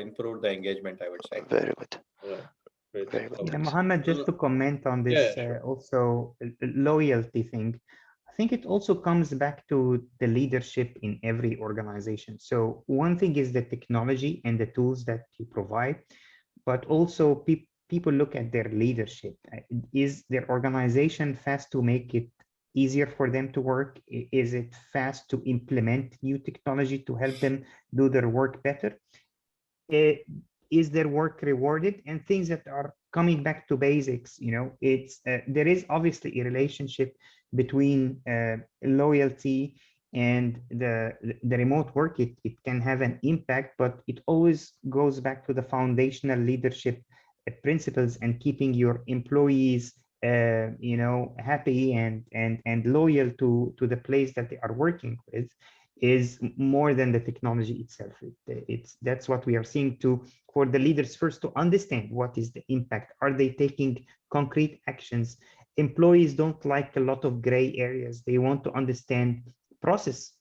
improved the engagement, I would say. Very good. Right. Great. Very good. Yeah, Thanks. Mohammed, just to comment on Yeah, this, sure. also loyalty thing, I think it also comes back to the leadership in every organization. So one thing is the technology and the tools that you provide, but also people look at their leadership. Is their organization fast to make it easier for them to work? Is it fast to implement new technology to help them do their work better? Is their work rewarded? And things that are coming back to basics, it's there is obviously a relationship between loyalty and the remote work. It can have an impact, but it always goes back to the foundational leadership principles and keeping your employees happy and loyal to the place that they are working with is more than the technology itself. That's what we are seeing for the leaders first to understand what is the impact. Are they taking concrete actions? Employees don't like a lot of gray areas. They want to understand process,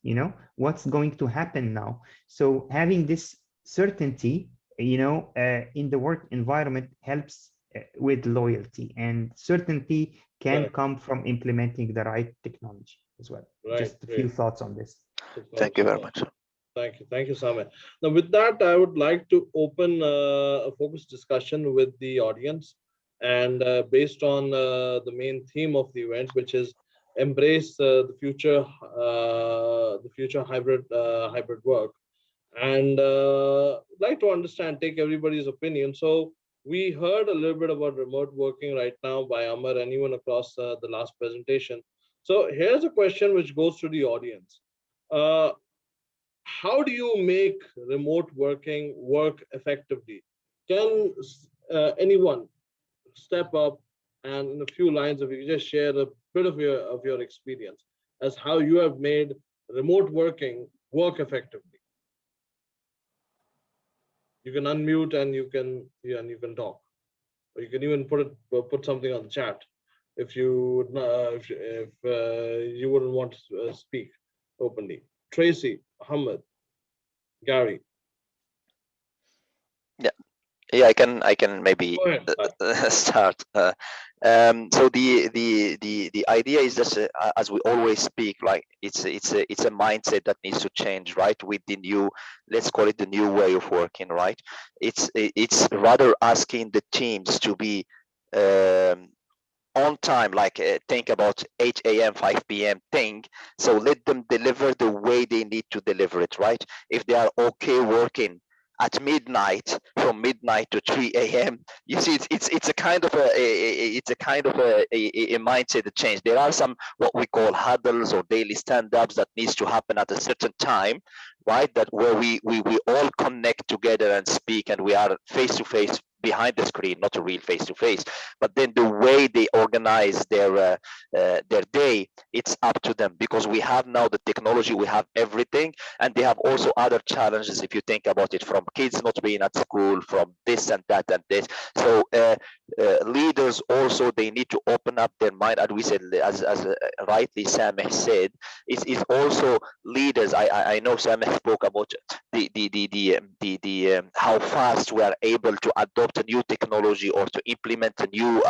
what's going to happen now. So having this certainty, in the work environment helps with loyalty, and certainty can come from implementing the right technology as well. Right. Just a few thoughts on this. Thank you very much. Thank you, Sameh. Now, with that, I would like to open a focused discussion with the audience, and based on the main theme of the event, which is embrace the future hybrid work, and like to understand, take everybody's opinion. So we heard a little bit about remote working right now by Amar and even across the last presentation. So here's a question which goes to the audience. How do you make remote working work effectively? Can anyone step up and in a few lines, if you could just share a bit of your experience as how you have made remote working work effectively? You can unmute and you can talk, or you can even put something on the chat if you wouldn't want to speak openly. Tracy, Ahmed, Gary. Yeah, I can maybe Go ahead. start. So the idea is just as we always speak, like it's a mindset that needs to change, right? With the new, let's call it the new way of working, right? It's rather asking the teams to be on time, like think about 8 a.m., 5 p.m. thing. So let them deliver the way they need to deliver it, right? If they are okay working at midnight, from midnight to 3 a.m., you see, it's a kind of a mindset change. There are some what we call huddles or daily stand-ups that needs to happen at a certain time, right? That where we all connect together and speak, and we are face to face behind the screen, not a real face to face. But then the way they organize their day, it's up to them, because we have now the technology, we have everything, and they have also other challenges if you think about it, from kids not being at school, from this and that and this. So leaders also, they need to open up their mind, and we said, as rightly Sameh said, is also leaders. I know Sameh spoke about the how fast we are able to adopt adopt a new technology or to implement a new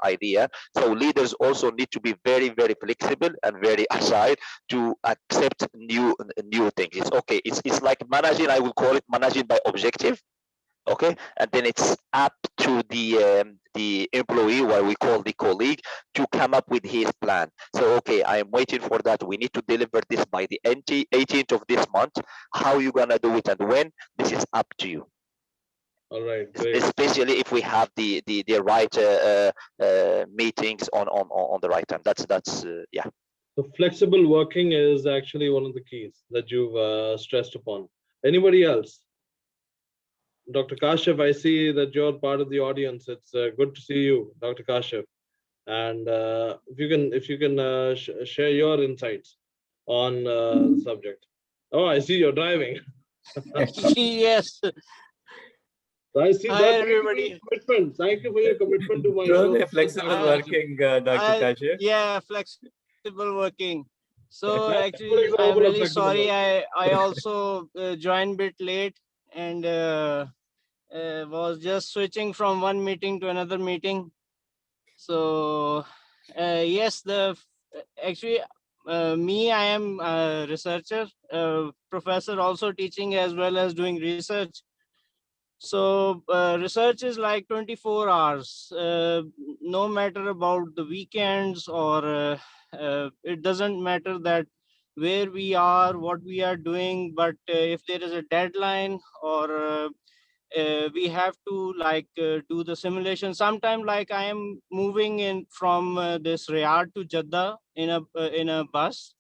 idea. So leaders also need to be very, very flexible and very agile to accept new things. It's okay. It's like managing. I will call it managing by objective. Okay, and then it's up to the employee, what we call the colleague, to come up with his plan. So okay, I am waiting for that. We need to deliver this by the 18th of this month. How you gonna do it and when? This is up to you. All right, great. Especially if we have the right meetings on the right time. That's yeah. So flexible working is actually one of the keys that you've stressed upon. Anybody else? Dr. Kashif, I see that you're part of the audience. It's good to see you, Dr. Kashif. And if you can share your insights on the subject. Oh, I see you're driving. Yes. I see Hi, that. everybody. Commitment. Thank you for your commitment to my Really show. flexible working, Dr. Kashif. Yeah, flexible working. So That's a actually, good example I'm of really flexible sorry. working. I also joined a bit late and was just switching from one meeting to another meeting. So yes, actually me, I am a researcher, professor, also teaching as well as doing research. So research is like 24 hours, no matter about the weekends or it doesn't matter that where we are, what we are doing, but if there is a deadline or we have to like do the simulation. Sometime like I am moving in from this Riyadh to Jeddah in a bus,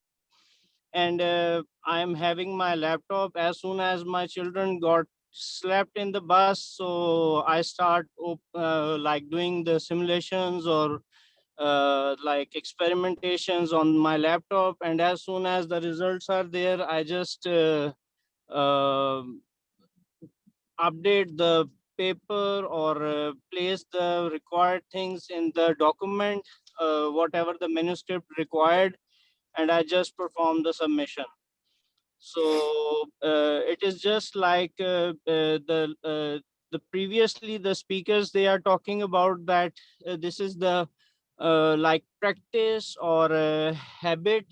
and I am having my laptop. As soon as my children got slept in the bus, so I start like doing the simulations or like experimentations on my laptop, and as soon as the results are there, I just update the paper or place the required things in the document, whatever the manuscript required, and I just perform the submission. So it is just like the previously the speakers, they are talking about that this is the like practice or habit.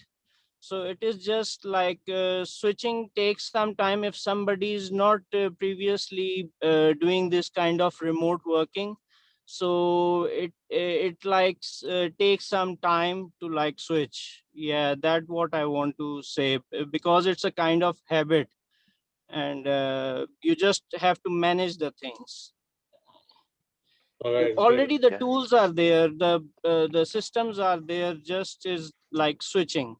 So it is just like switching takes some time if somebody is not previously doing this kind of remote working. So it likes takes some time to like switch. Yeah, that's what I want to say, because it's a kind of habit, and you just have to manage the things. All right, Already great. the tools are there, the systems are there, just is like switching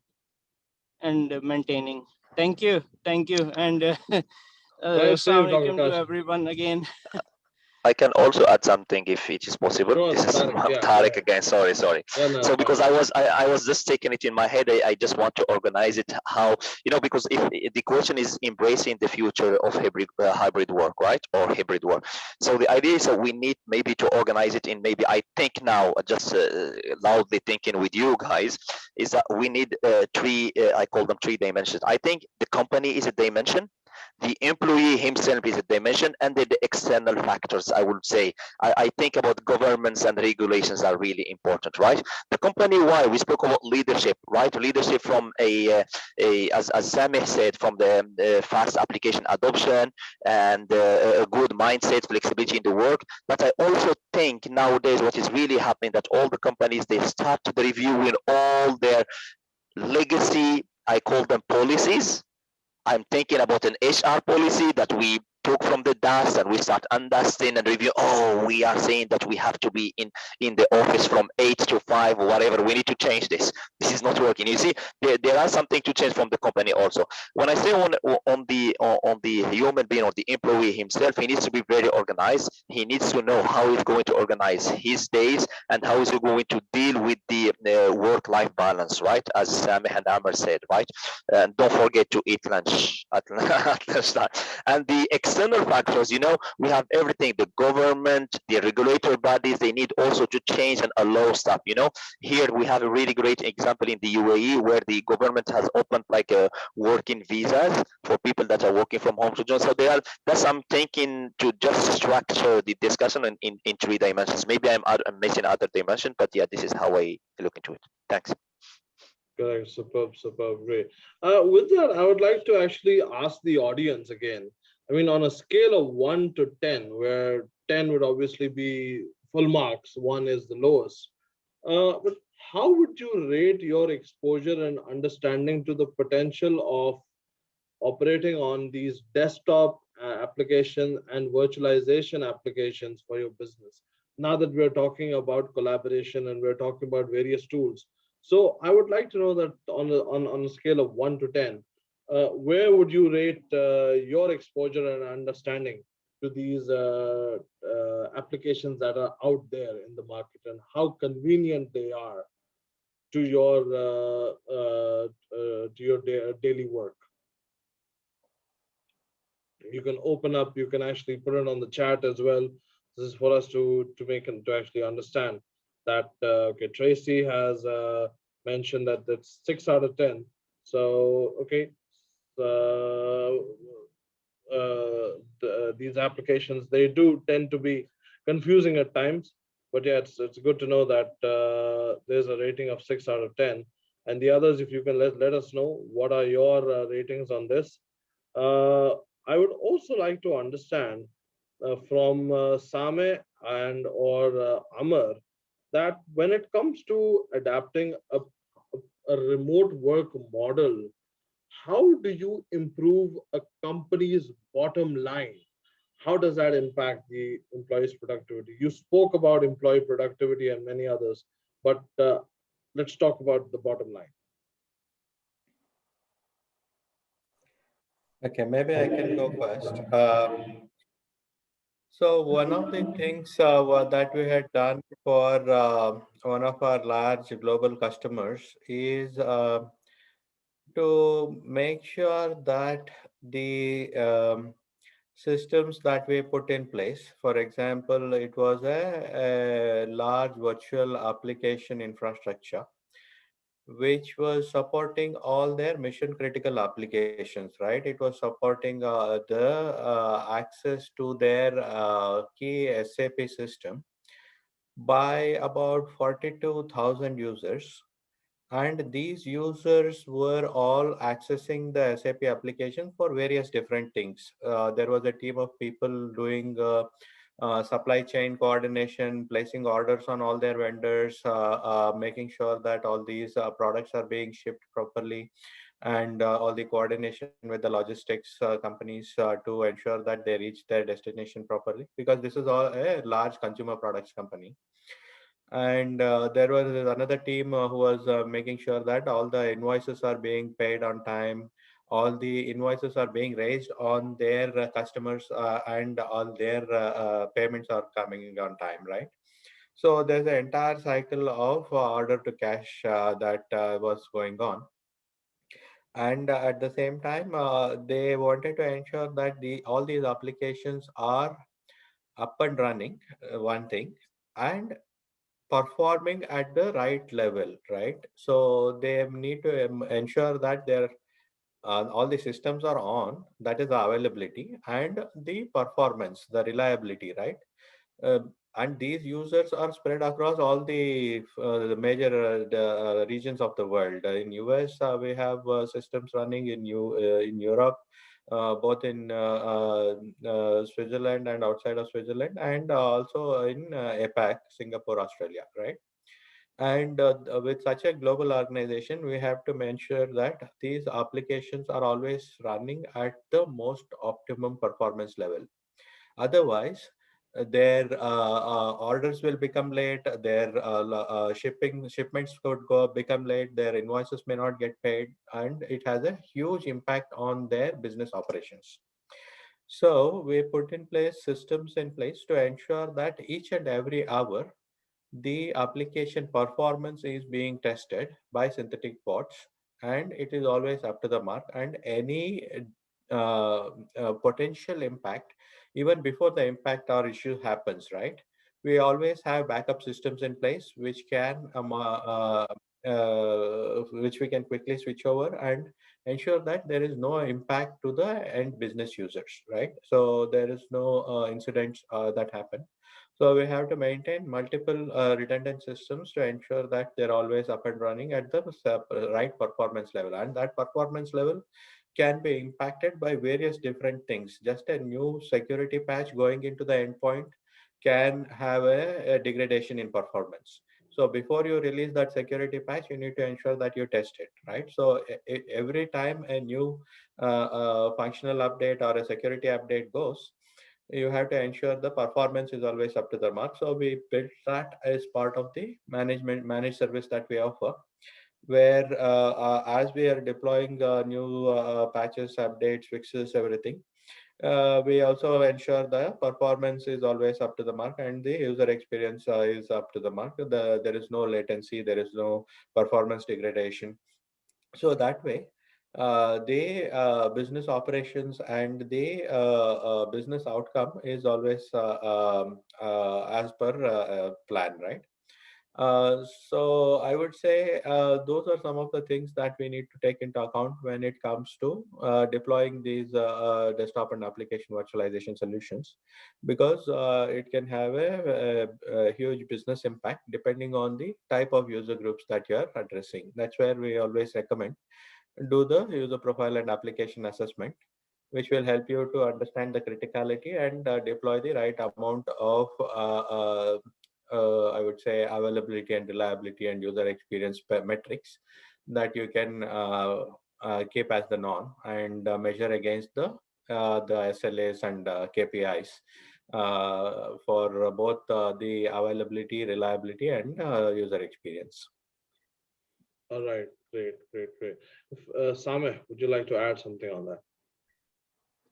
and maintaining. Thank you, and Drive safe, Assalamu Dr. alaikum to Kashif. everyone again. I can also add something if it is possible. Sure, This is Tariq, yeah, go Tariq ahead. again. Sorry. Yeah, no, So because fine. I was just taking it in my head. I just want to organize it how, because if the question is embracing the future of hybrid work, right, or hybrid work. So the idea is that we need maybe to organize it in maybe, I think now, just loudly thinking with you guys, is that we need three. I call them 3 dimensions. I think the company is a dimension, the employee himself is a dimension, and then the external factors, I would say. I think about governments and regulations are really important, right? The company, why? We spoke about leadership, right? Leadership from as Sameh said, from the fast application adoption and a good mindset, flexibility in the work. But I also think nowadays what is really happening, that all the companies, they start reviewing all their legacy, I call them policies. I'm thinking about an HR policy that we took from the dust, and we start understanding and review. Oh, we are saying that we have to be in the office from 8 to 5 or whatever. We need to change this. This is not working. You see, there are something to change from the company also. When I say on the human being or the employee himself, he needs to be very organized. He needs to know how he's going to organize his days and how he's going to deal with the work-life balance, right? As Sameh and Amar said, right? And don't forget to eat lunch at lunchtime. And the external factors, we have everything, the government, the regulator bodies, they need also to change and allow stuff. Here we have a really great example in the UAE where the government has opened like a working visas for people that are working from home to join. So that's I'm thinking to just structure the discussion in 3 dimensions. Maybe I'm missing other dimension, but yeah, this is how I look into it. Thanks. Correct. Superb, great. With that, I would like to actually ask the audience again. I mean, on a scale of 1 to 10, where 10 would obviously be full marks, 1 is the lowest. But how would you rate your exposure and understanding to the potential of operating on these desktop application and virtualization applications for your business? Now that we're talking about collaboration and we're talking about various tools. So I would like to know that on a scale of 1 to 10, where would you rate your exposure and understanding to these applications that are out there in the market, and how convenient they are to your daily work? You can open up, you can actually put it on the chat as well. This is for us to make and to actually understand that okay, Tracy has mentioned that that's 6 out of 10. So okay, so these applications, they do tend to be confusing at times, but yeah, it's good to know that there's a rating of 6 out of 10. And the others, if you can let us know what are your ratings on this. uh, I would also like to understand from Sameh and or Amar, that when it comes to adapting a remote work model, how do you improve a company's bottom line? How does that impact the employee's productivity? You spoke about employee productivity and many others, but let's talk about the bottom line. Okay, maybe I can go first. So one of the things that we had done for one of our large global customers is to make sure that the systems that we put in place, for example, it was a large virtual application infrastructure which was supporting all their mission critical applications, right? It was supporting the access to their key SAP system by about 42,000 users. And these users were all accessing the SAP application for various different things. There was a team of people doing supply chain coordination, placing orders on all their vendors, making sure that all these products are being shipped properly, and all the coordination with the logistics companies to ensure that they reach their destination properly, because this is all a large consumer products company. And there was another team who was making sure that all the invoices are being paid on time, all the invoices are being raised on their customers, and all their payments are coming on time, right? So there's an entire cycle of order to cash that was going on. And at the same time, they wanted to ensure that all these applications are up and running, one thing, and performing at the right level, right? So they need to ensure that their all the systems are on, that is the availability and the performance, the reliability, right? uh, and these users are spread across all the major regions of the world. In US, we have systems running in Europe, both in Switzerland and outside of Switzerland, and also in APAC, Singapore, Australia, right? And with such a global organization, we have to make sure that these applications are always running at the most optimum performance level. Otherwise, their orders will become late. Their shipments could go become late. Their invoices may not get paid, and it has a huge impact on their business operations. So we put in place systems in place to ensure that each and every hour the application performance is being tested by synthetic bots, and it is always up to the mark. And any potential impact, even before the impact or issue happens, right? We always have backup systems in place which can which we can quickly switch over and ensure that there is no impact to the end business users, right? So there is no incidents that happen. So we have to maintain multiple redundant systems to ensure that they're always up and running at the right performance level. And that performance level can be impacted by various different things. Just a new security patch going into the endpoint can have a degradation in performance. So before you release that security patch, you need to ensure that you test it, right? So every time a new functional update or a security update goes, you have to ensure the performance is always up to the mark. So we built that as part of the managed service that we offer, where as we are deploying new patches, updates, fixes, everything, we also ensure the performance is always up to the mark and the user experience is up to the mark. There is no latency, there is no performance degradation. So that way, the business operations and the business outcome is always as per plan, right? So I would say those are some of the things that we need to take into account when it comes to deploying these desktop and application virtualization solutions, because it can have a huge business impact depending on the type of user groups that you are addressing. That's where we always recommend do the user profile and application assessment, which will help you to understand the criticality and deploy the right amount of I would say availability and reliability and user experience metrics that you can keep as the norm and measure against the SLAs and KPIs for both the availability, reliability, and user experience. All right, great, great, great. Sameh, would you like to add something on that?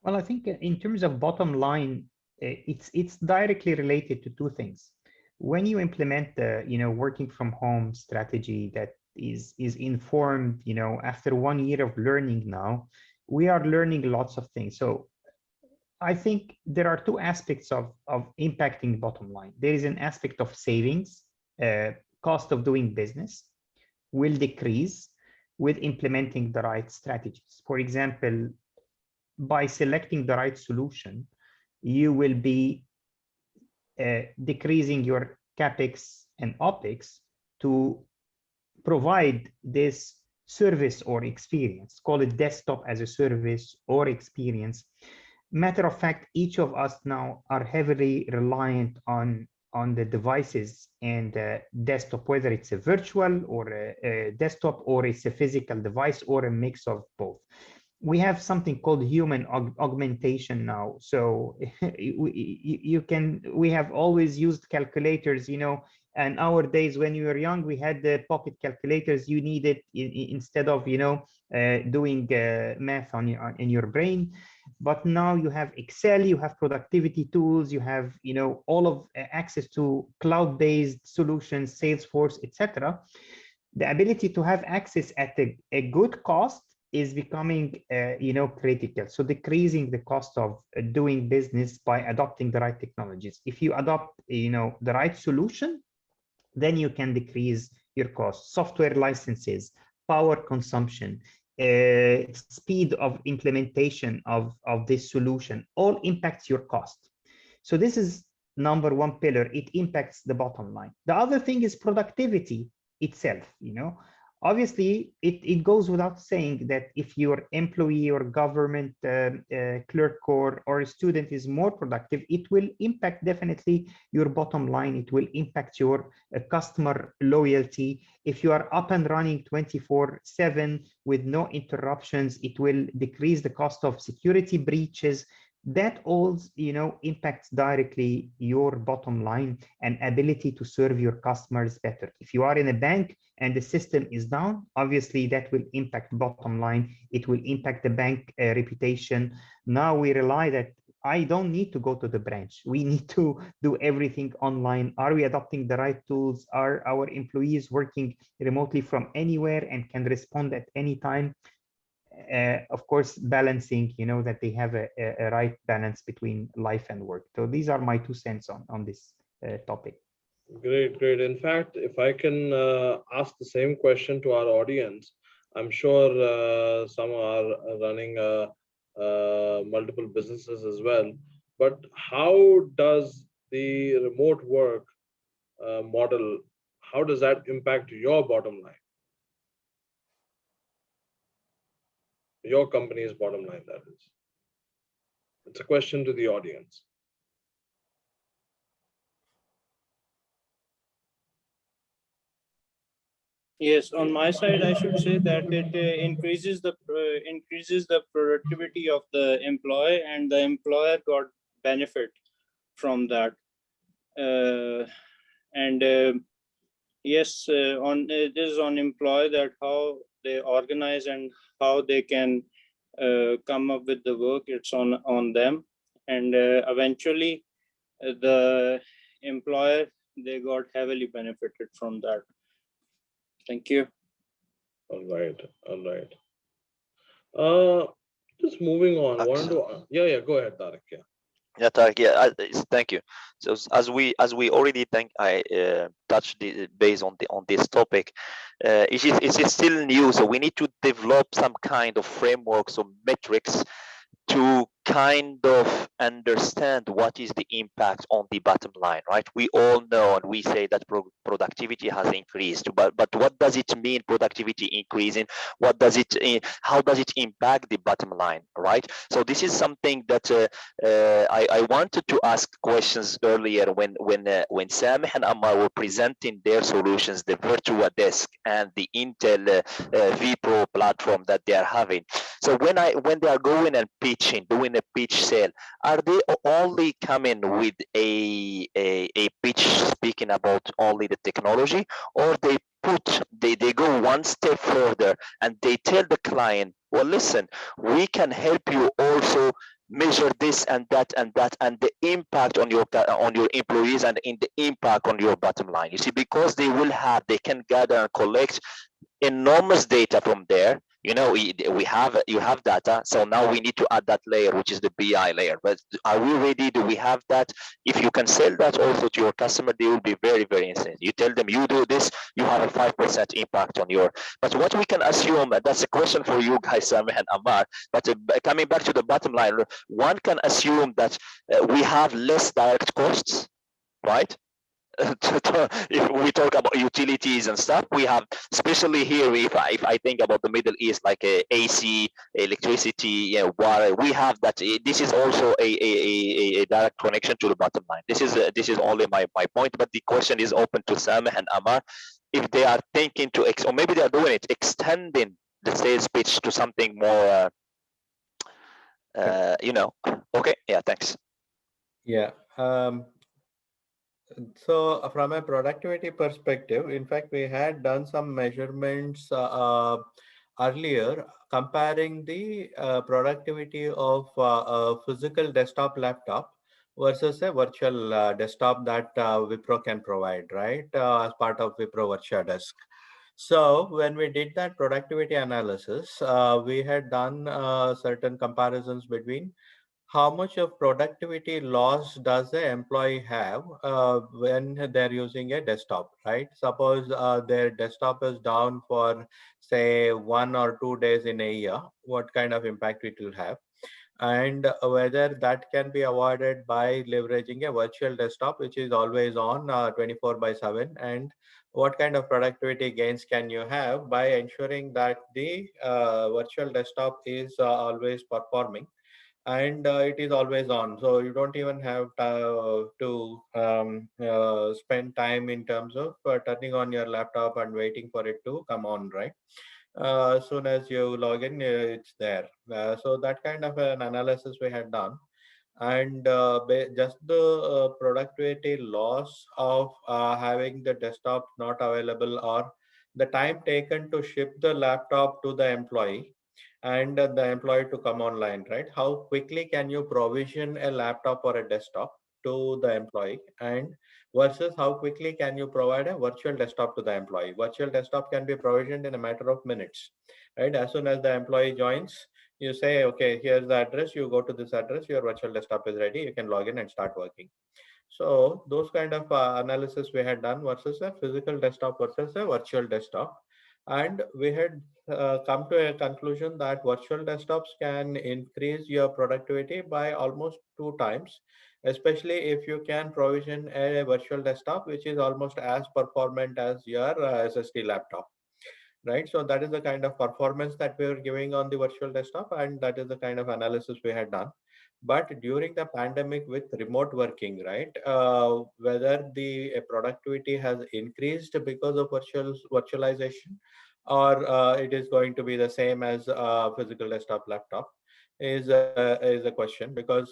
Well, I think in terms of bottom line, it's directly related to two things. When you implement the working from home strategy that is informed after 1 year of learning, now we are learning lots of things. So I think there are two aspects of impacting bottom line. There is an aspect of savings. Cost of doing business will decrease with implementing the right strategies. For example, by selecting the right solution, you will be decreasing your CapEx and OpEx to provide this service or experience. Call it desktop as a service or experience. Matter of fact, each of us now are heavily reliant on the devices and desktop, whether it's a virtual or a desktop, or it's a physical device, or a mix of both. We have something called human augmentation now. So we have always used calculators, and nowadays when you were young, we had the pocket calculators you needed instead of, doing math in your brain. But now you have Excel, you have productivity tools, you have, all of access to cloud-based solutions, Salesforce, etc. The ability to have access at a good cost is becoming, critical. So decreasing the cost of doing business by adopting the right technologies. If you adopt, the right solution, then you can decrease your costs. Software licenses, power consumption, speed of implementation of this solution, all impacts your cost. So this is number one pillar. It impacts the bottom line. The other thing is productivity itself. Obviously, it goes without saying that if your employee or government clerk or a student is more productive, it will impact definitely your bottom line. It will impact your customer loyalty. If you are up and running 24/7 with no interruptions, it will decrease the cost of security breaches. That all, impacts directly your bottom line and ability to serve your customers better. If you are in a bank and the system is down, obviously that will impact bottom line. It will impact the bank reputation. Now we rely that I don't need to go to the branch. We need to do everything online. Are we adopting the right tools? Are our employees working remotely from anywhere and can respond at any time? of course, balancing, that they have a right balance between life and work. So these are my 2 cents on this topic. Great, great. In fact, if I can ask the same question to our audience, I'm sure some are running multiple businesses as well. But how does the remote work model, how does that impact your bottom line? Your company's bottom line, that is. It's a question to the audience. Yes, on my side, I should say that it increases the productivity of the employee, and the employer got benefit from that. And yes, on it is on employee that how they organize and how they can come up with the work. It's on them, and eventually the employer, they got heavily benefited from that. Thank you. All right, all right. Just moving on. Yeah, go ahead, Tariq. Yeah. Yeah, Tariq, yeah, thank you. So as we already touched the base on this topic, it is still new. So we need to develop some kind of frameworks or metrics to kind of understand what is the impact on the bottom line, right? We all know and we say that productivity has increased, but what does it mean, productivity increasing? What does it, how does it impact the bottom line, right? So this is something that I wanted to ask questions earlier when Sameh and Amar were presenting their solutions, the virtual desk and the Intel Wipro platform that they are having. So when they are going and pitching, doing a pitch sale, are they only coming with a pitch speaking about only the technology, or they go one step further and they tell the client, well, listen, we can help you also measure this and that and that and the impact on your employees and in the impact on your bottom line. You see, because they can gather and collect enormous data from there. You have data, so now we need to add that layer, which is the BI layer. But are we ready? Do we have that? If you can sell that also to your customer, they will be very, very interested. You tell them, you do this, you have a 5% impact on your. But what we can assume, that's a question for you guys, Sameh and Amar. But coming back to the bottom line, one can assume that we have less direct costs, right? If we talk about utilities and stuff, we have, especially here, if I think about the Middle East, like AC, electricity, water, we have that. This is also a direct connection to the bottom line. This is only my point, but the question is open to Sameh and Amar if they are thinking to, or maybe they are doing it, extending the sales pitch to something more, Okay, yeah, thanks. Yeah. So from a productivity perspective, in fact, we had done some measurements earlier comparing the productivity of a physical desktop laptop versus a virtual desktop that Wipro can provide, right, as part of Wipro Virtual Desk. So when we did that productivity analysis, we had done certain comparisons between how much of productivity loss does the employee have when they're using a desktop, right? Suppose their desktop is down for, say, 1 or 2 days in a year, what kind of impact it will have? And whether that can be avoided by leveraging a virtual desktop, which is always on 24/7, and what kind of productivity gains can you have by ensuring that the virtual desktop is always performing and it is always on, so you don't even have to spend time in terms of turning on your laptop and waiting for it to come on, right? As soon as you log in, it's there. So that kind of an analysis we had done, and just the productivity loss of having the desktop not available, or the time taken to ship the laptop to the employee and the employee to come online, right? How quickly can you provision a laptop or a desktop? to the employee, and versus how quickly can you provide a virtual desktop to the employee. Virtual desktop can be provisioned in a matter of minutes, right? As soon as the employee joins, you say, okay, here's the address, you go to this address, your virtual desktop is ready, you can log in and start working. So those kind of analysis we had done versus a physical desktop versus a virtual desktop. And we had come to a conclusion that virtual desktops can increase your productivity by almost 2 times, especially if you can provision a virtual desktop which is almost as performant as your SSD laptop. Right, so that is the kind of performance that we were giving on the virtual desktop, and that is the kind of analysis we had done. But during the pandemic with remote working, right, whether the productivity has increased because of virtualization, or it is going to be the same as physical desktop laptop, is a question, because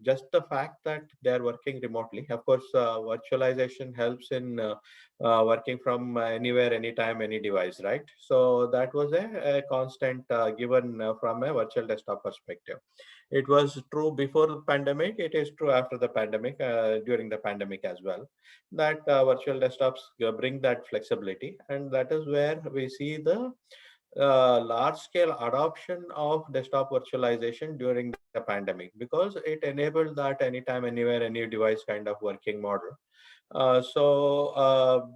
just the fact that they are working remotely, of course, virtualization helps in working from anywhere, anytime, any device, right? So that was a constant given from a virtual desktop perspective. It was true before the pandemic. It is true after the pandemic, during the pandemic as well, that virtual desktops bring that flexibility. And that is where we see the large-scale adoption of desktop virtualization during the pandemic, because it enabled that anytime, anywhere, any device kind of working model.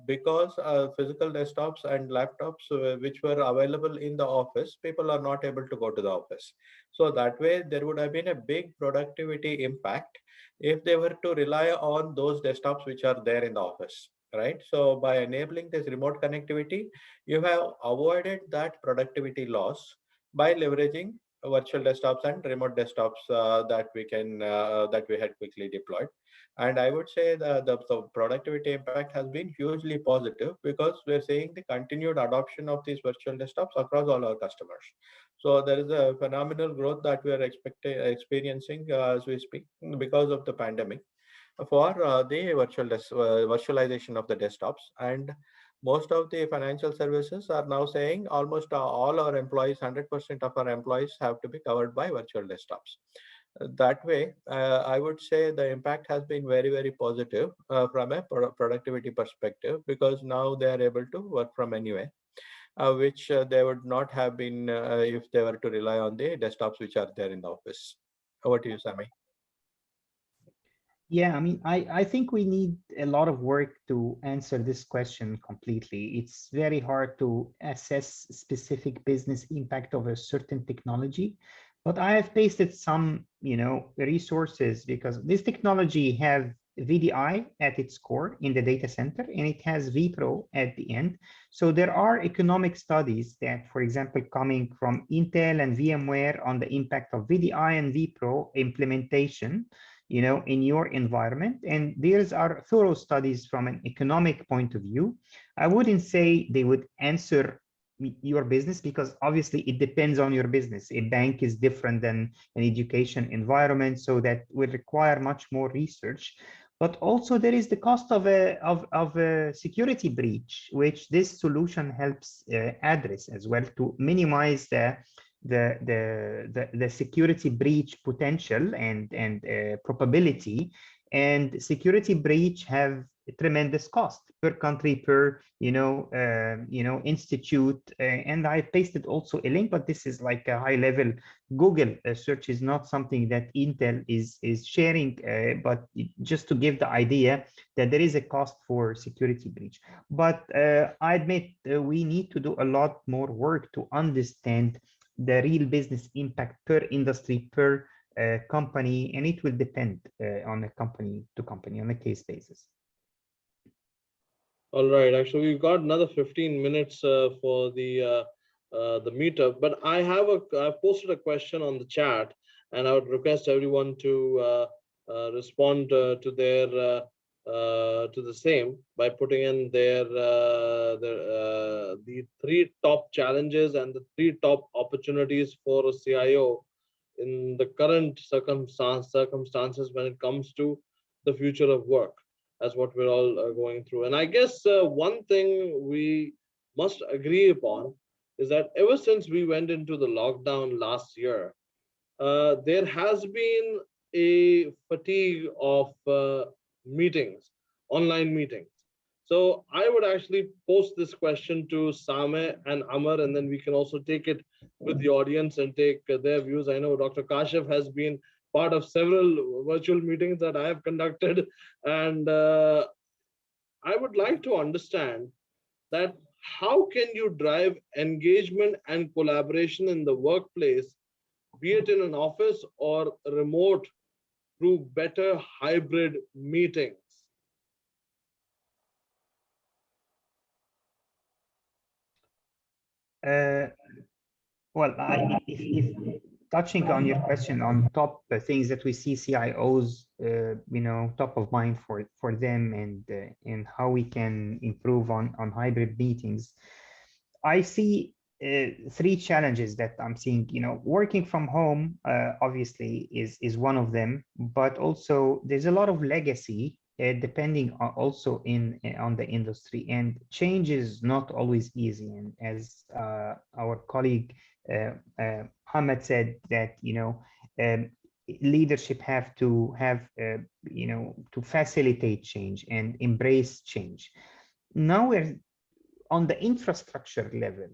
Because physical desktops and laptops which were available in the office, people are not able to go to the office. So that way, there would have been a big productivity impact if they were to rely on those desktops which are there in the office, right? So by enabling this remote connectivity, you have avoided that productivity loss by leveraging virtual desktops and remote desktops that we had quickly deployed. And I would say the productivity impact has been hugely positive, because we're seeing the continued adoption of these virtual desktops across all our customers. So there is a phenomenal growth that we are experiencing as we speak because of the pandemic for the virtualization of the desktops. And most of the financial services are now saying almost all our employees, 100% of our employees have to be covered by virtual desktops. That way, I would say the impact has been very, very positive from a productivity perspective, because now they are able to work from anywhere, which they would not have been if they were to rely on the desktops which are there in the office. Over to you, Sameh. Yeah, I mean, I think we need a lot of work to answer this question completely. It's very hard to assess specific business impact of a certain technology, but I have pasted some, resources, because this technology have VDI at its core in the data center, and it has Wipro at the end. So there are economic studies that, for example, coming from Intel and VMware on the impact of VDI and Wipro implementation, in your environment. And these are thorough studies from an economic point of view. I wouldn't say they would answer your business, because obviously it depends on your business. A bank is different than an education environment, so that will require much more research. But also there is the cost of a security breach, which this solution helps address as well, to minimize the security breach potential and probability. And security breach have a tremendous cost per country, per institute. And I pasted also a link, but this is like a high level Google search, is not something that Intel is sharing, but just to give the idea that there is a cost for security breach. But I admit we need to do a lot more work to understand the real business impact per industry, per company, and it will depend on a company to company, on a case basis. All right. Actually, we've got another 15 minutes for the meetup, but I've posted a question on the chat, and I would request everyone to respond to the same by putting in the 3 top challenges and the 3 top opportunities for a CIO in the current circumstances when it comes to the future of work, as what we're all going through. And I guess one thing we must agree upon is that ever since we went into the lockdown last year, there has been a fatigue of meetings, online meetings. So I would actually post this question to Sameh and Amar, and then we can also take it with the audience and take their views. I know Dr. Kashif has been part of several virtual meetings that I have conducted, and I would like to understand that how can you drive engagement and collaboration in the workplace, be it in an office or remote, through better hybrid meetings? Well, if touching on your question on top things that we see CIOs, top of mind for them, and how we can improve on hybrid meetings, I see three challenges that I'm seeing. Working from home obviously is one of them, but also there's a lot of legacy depending on also on the industry, and change is not always easy. And as our colleague Hamad said, that leadership have to to facilitate change and embrace change. Now we're on the infrastructure level.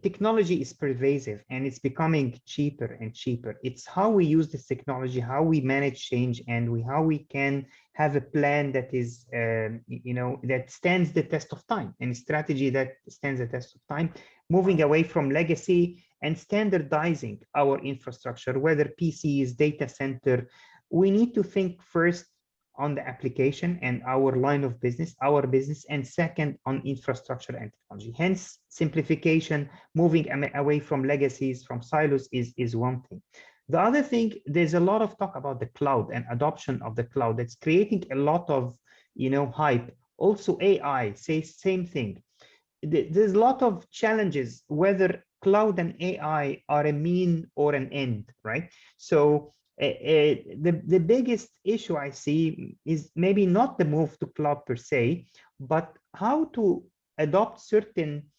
Technology is pervasive and it's becoming cheaper and cheaper. It's how we use this technology, how we manage change, and how we can have a plan that is, that stands the test of time, and a strategy that stands the test of time, moving away from legacy and standardizing our infrastructure, whether PCs, data center. We need to think first on the application and our line of business, our business, and second on infrastructure and technology. Hence, simplification, moving away from legacies, from silos is one thing. The other thing, there's a lot of talk about the cloud and adoption of the cloud. That's creating a lot of, hype. Also AI, same thing. There's a lot of challenges, whether cloud and AI are a mean or an end, right? So the biggest issue I see is maybe not the move to cloud per se, but how to adopt certain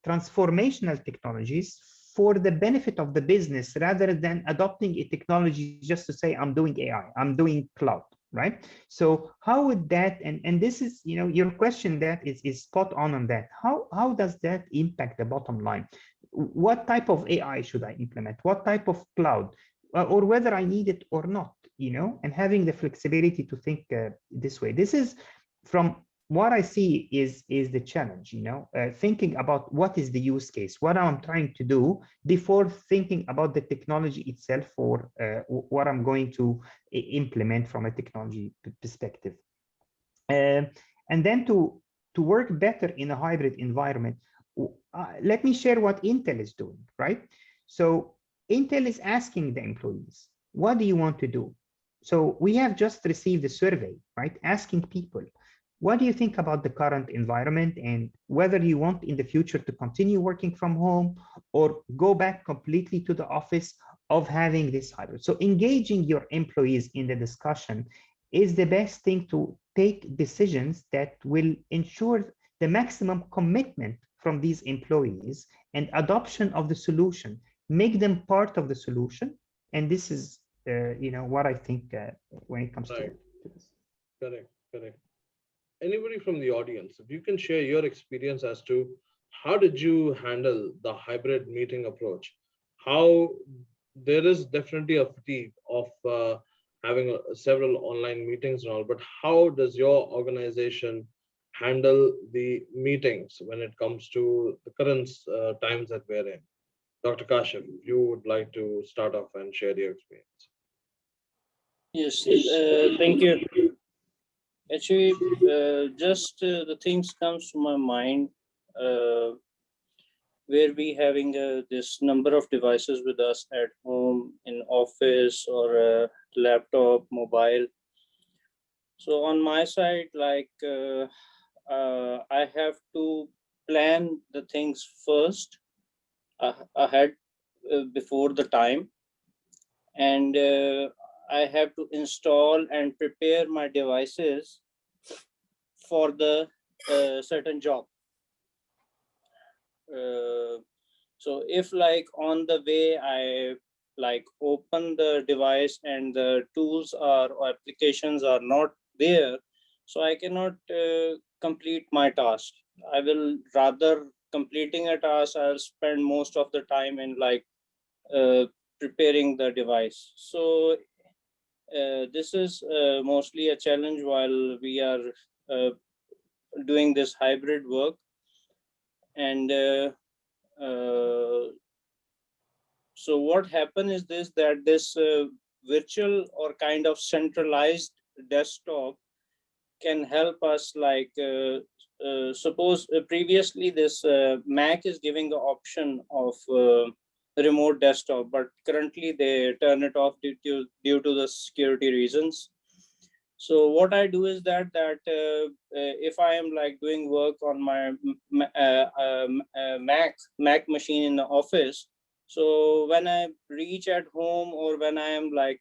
transformational technologies for the benefit of the business, rather than adopting a technology just to say, I'm doing AI, I'm doing cloud, right? So how would that, and this is, your question that is spot on that. How does that impact the bottom line? What type of AI should I implement? What type of cloud? Or whether I need it or not, and having the flexibility to think this way. This is, from what I see, is the challenge, thinking about what is the use case, what I'm trying to do, before thinking about the technology itself, or what I'm going to implement from a technology perspective. And then to work better in a hybrid environment, let me share what Intel is doing, right? So Intel is asking the employees, what do you want to do? So we have just received a survey, right? Asking people, what do you think about the current environment, and whether you want in the future to continue working from home or go back completely to the office, of having this hybrid. So engaging your employees in the discussion is the best thing to take decisions that will ensure the maximum commitment from these employees and adoption of the solution. Make them part of the solution, and this is what I think when it comes to this. Correct. Anybody from the audience, if you can share your experience as to how did you handle the hybrid meeting approach? How there is definitely a fatigue of having several online meetings and all, but how does your organization handle the meetings when it comes to the current times that we're in? Dr. Kashif, if you would like to start off and share your experience. Yes, thank you. Actually, just the things comes to my mind where we having this number of devices with us at home, in office, or laptop, mobile. So on my side, like I have to plan the things first ahead before the time, and I have to install and prepare my devices for the certain job. So if like on the way I like open the device and the tools or applications are not there, so I cannot complete my task. I will rather completing a task, I'll spend most of the time in like preparing the device. So this is mostly a challenge while we are doing this hybrid work. And so what happened is this, that this virtual or kind of centralized desktop can help us, like suppose previously this Mac is giving the option of remote desktop, but currently they turn it off due to the security reasons. So what I do is that if I am like doing work on my Mac machine in the office, so when I reach at home or when I am like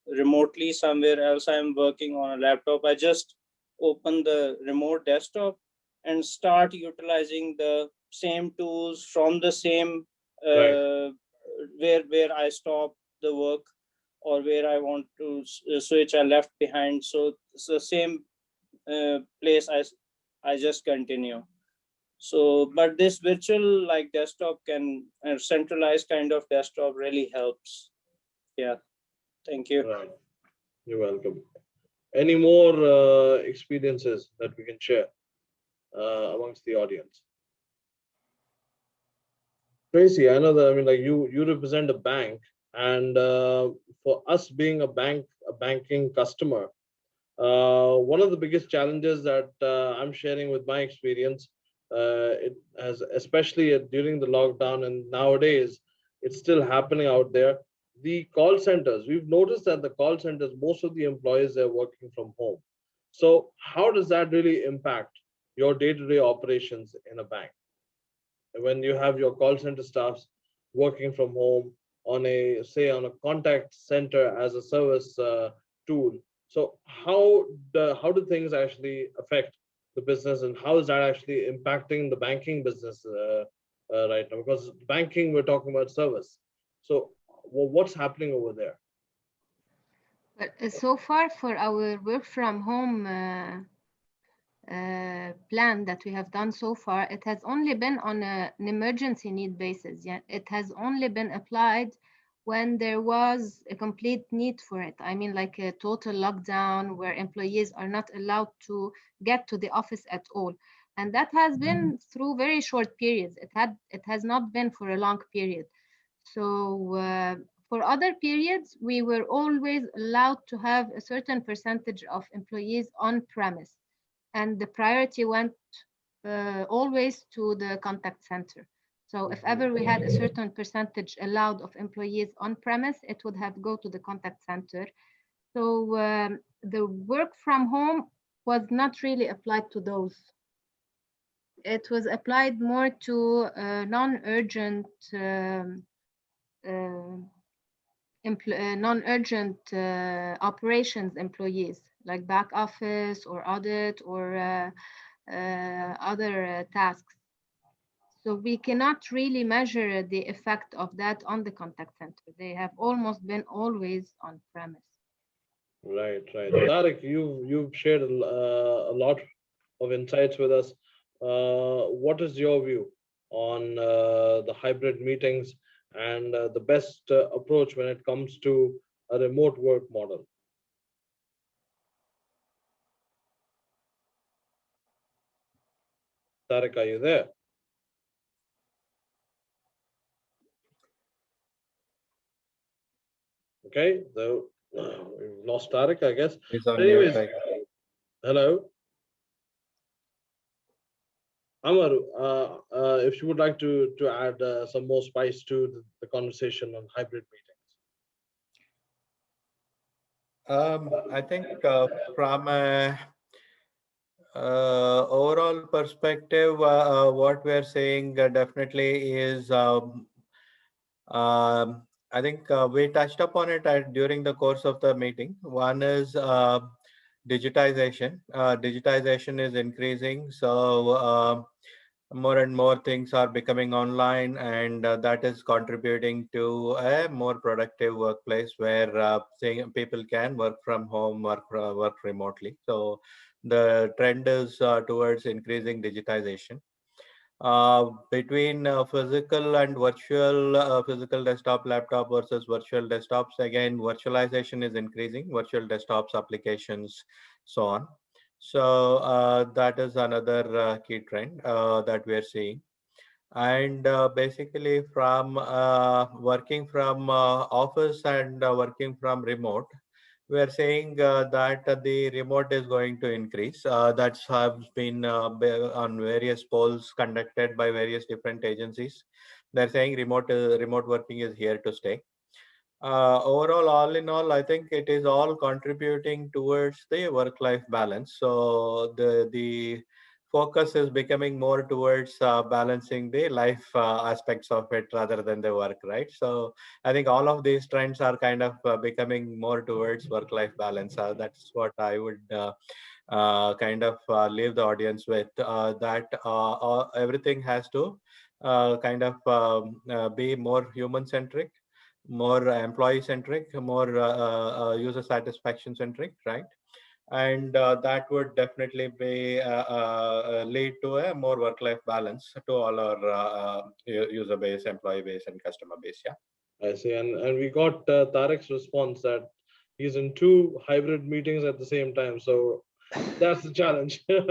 remotely somewhere else, I am working on a laptop, I just open the remote desktop and start utilizing the same tools from the same where I stop the work or where I want to switch, I left behind. So it's the same place I just continue. So, but this virtual like desktop can centralized kind of desktop really helps. Yeah, thank you. Right. You're welcome. Any more experiences that we can share amongst the audience? Tracy, I know that, I mean, like you represent a bank, and for us being a banking customer, one of the biggest challenges that I'm sharing with my experience, it has, especially during the lockdown and nowadays, it's still happening out there. The call centers, we've noticed that the call centers, most of the employees are working from home. So how does that really impact your day-to-day operations in a bank? When you have your call center staffs working from home on a, say, on a contact center as a service tool, so how do things actually affect the business, and how is that actually impacting the banking business right now? Because banking, we're talking about service. So what's happening over there? But so far for our work from home plan that we have done so far, it has only been on an emergency need basis. Yeah, it has only been applied when there was a complete need for it. I mean, like a total lockdown where employees are not allowed to get to the office at all. And that has been through very short periods. It has not been for a long period. So for other periods, we were always allowed to have a certain percentage of employees on premise, and the priority went always to the contact center. So if ever we had a certain percentage allowed of employees on premise, it would have go to the contact center. So the work from home was not really applied to those. It was applied more to non-urgent non-urgent operations employees, like back office or audit or other tasks. So we cannot really measure the effect of that on the contact center. They have almost been always on premise. Right. Tariq, you've shared a lot of insights with us. What is your view on the hybrid meetings and the best approach when it comes to a remote work model? Tariq, are you there? Okay, so we've lost Tariq, I guess. He's on mute, Anyways, right? hello. Amar, if you would like to add some more spice to the conversation on hybrid meetings. I think from a overall perspective, what we're saying definitely is, I think we touched upon it during the course of the meeting. One is digitization. Digitization is increasing. So more and more things are becoming online, and that is contributing to a more productive workplace where people can work from home, work remotely. So the trend is towards increasing digitization. Between physical and virtual, physical desktop laptop versus virtual desktops, again, virtualization is increasing, virtual desktops, applications, so on. So that is another key trend that we are seeing. And basically from working from office and working from remote, we are saying that the remote is going to increase. That's has been on various polls conducted by various different agencies. They're saying remote working is here to stay. Overall, all in all, I think it is all contributing towards the work-life balance. So the focus is becoming more towards balancing the life aspects of it rather than the work, right? So I think all of these trends are kind of becoming more towards work-life balance. That's what I would kind of leave the audience with, that everything has to kind of be more human-centric, more employee centric, more user satisfaction centric, right? And that would definitely be lead to a more work-life balance to all our user base, employee base, and customer base. Yeah. I see. And we got Tarek's response that he's in two hybrid meetings at the same time. So that's the challenge when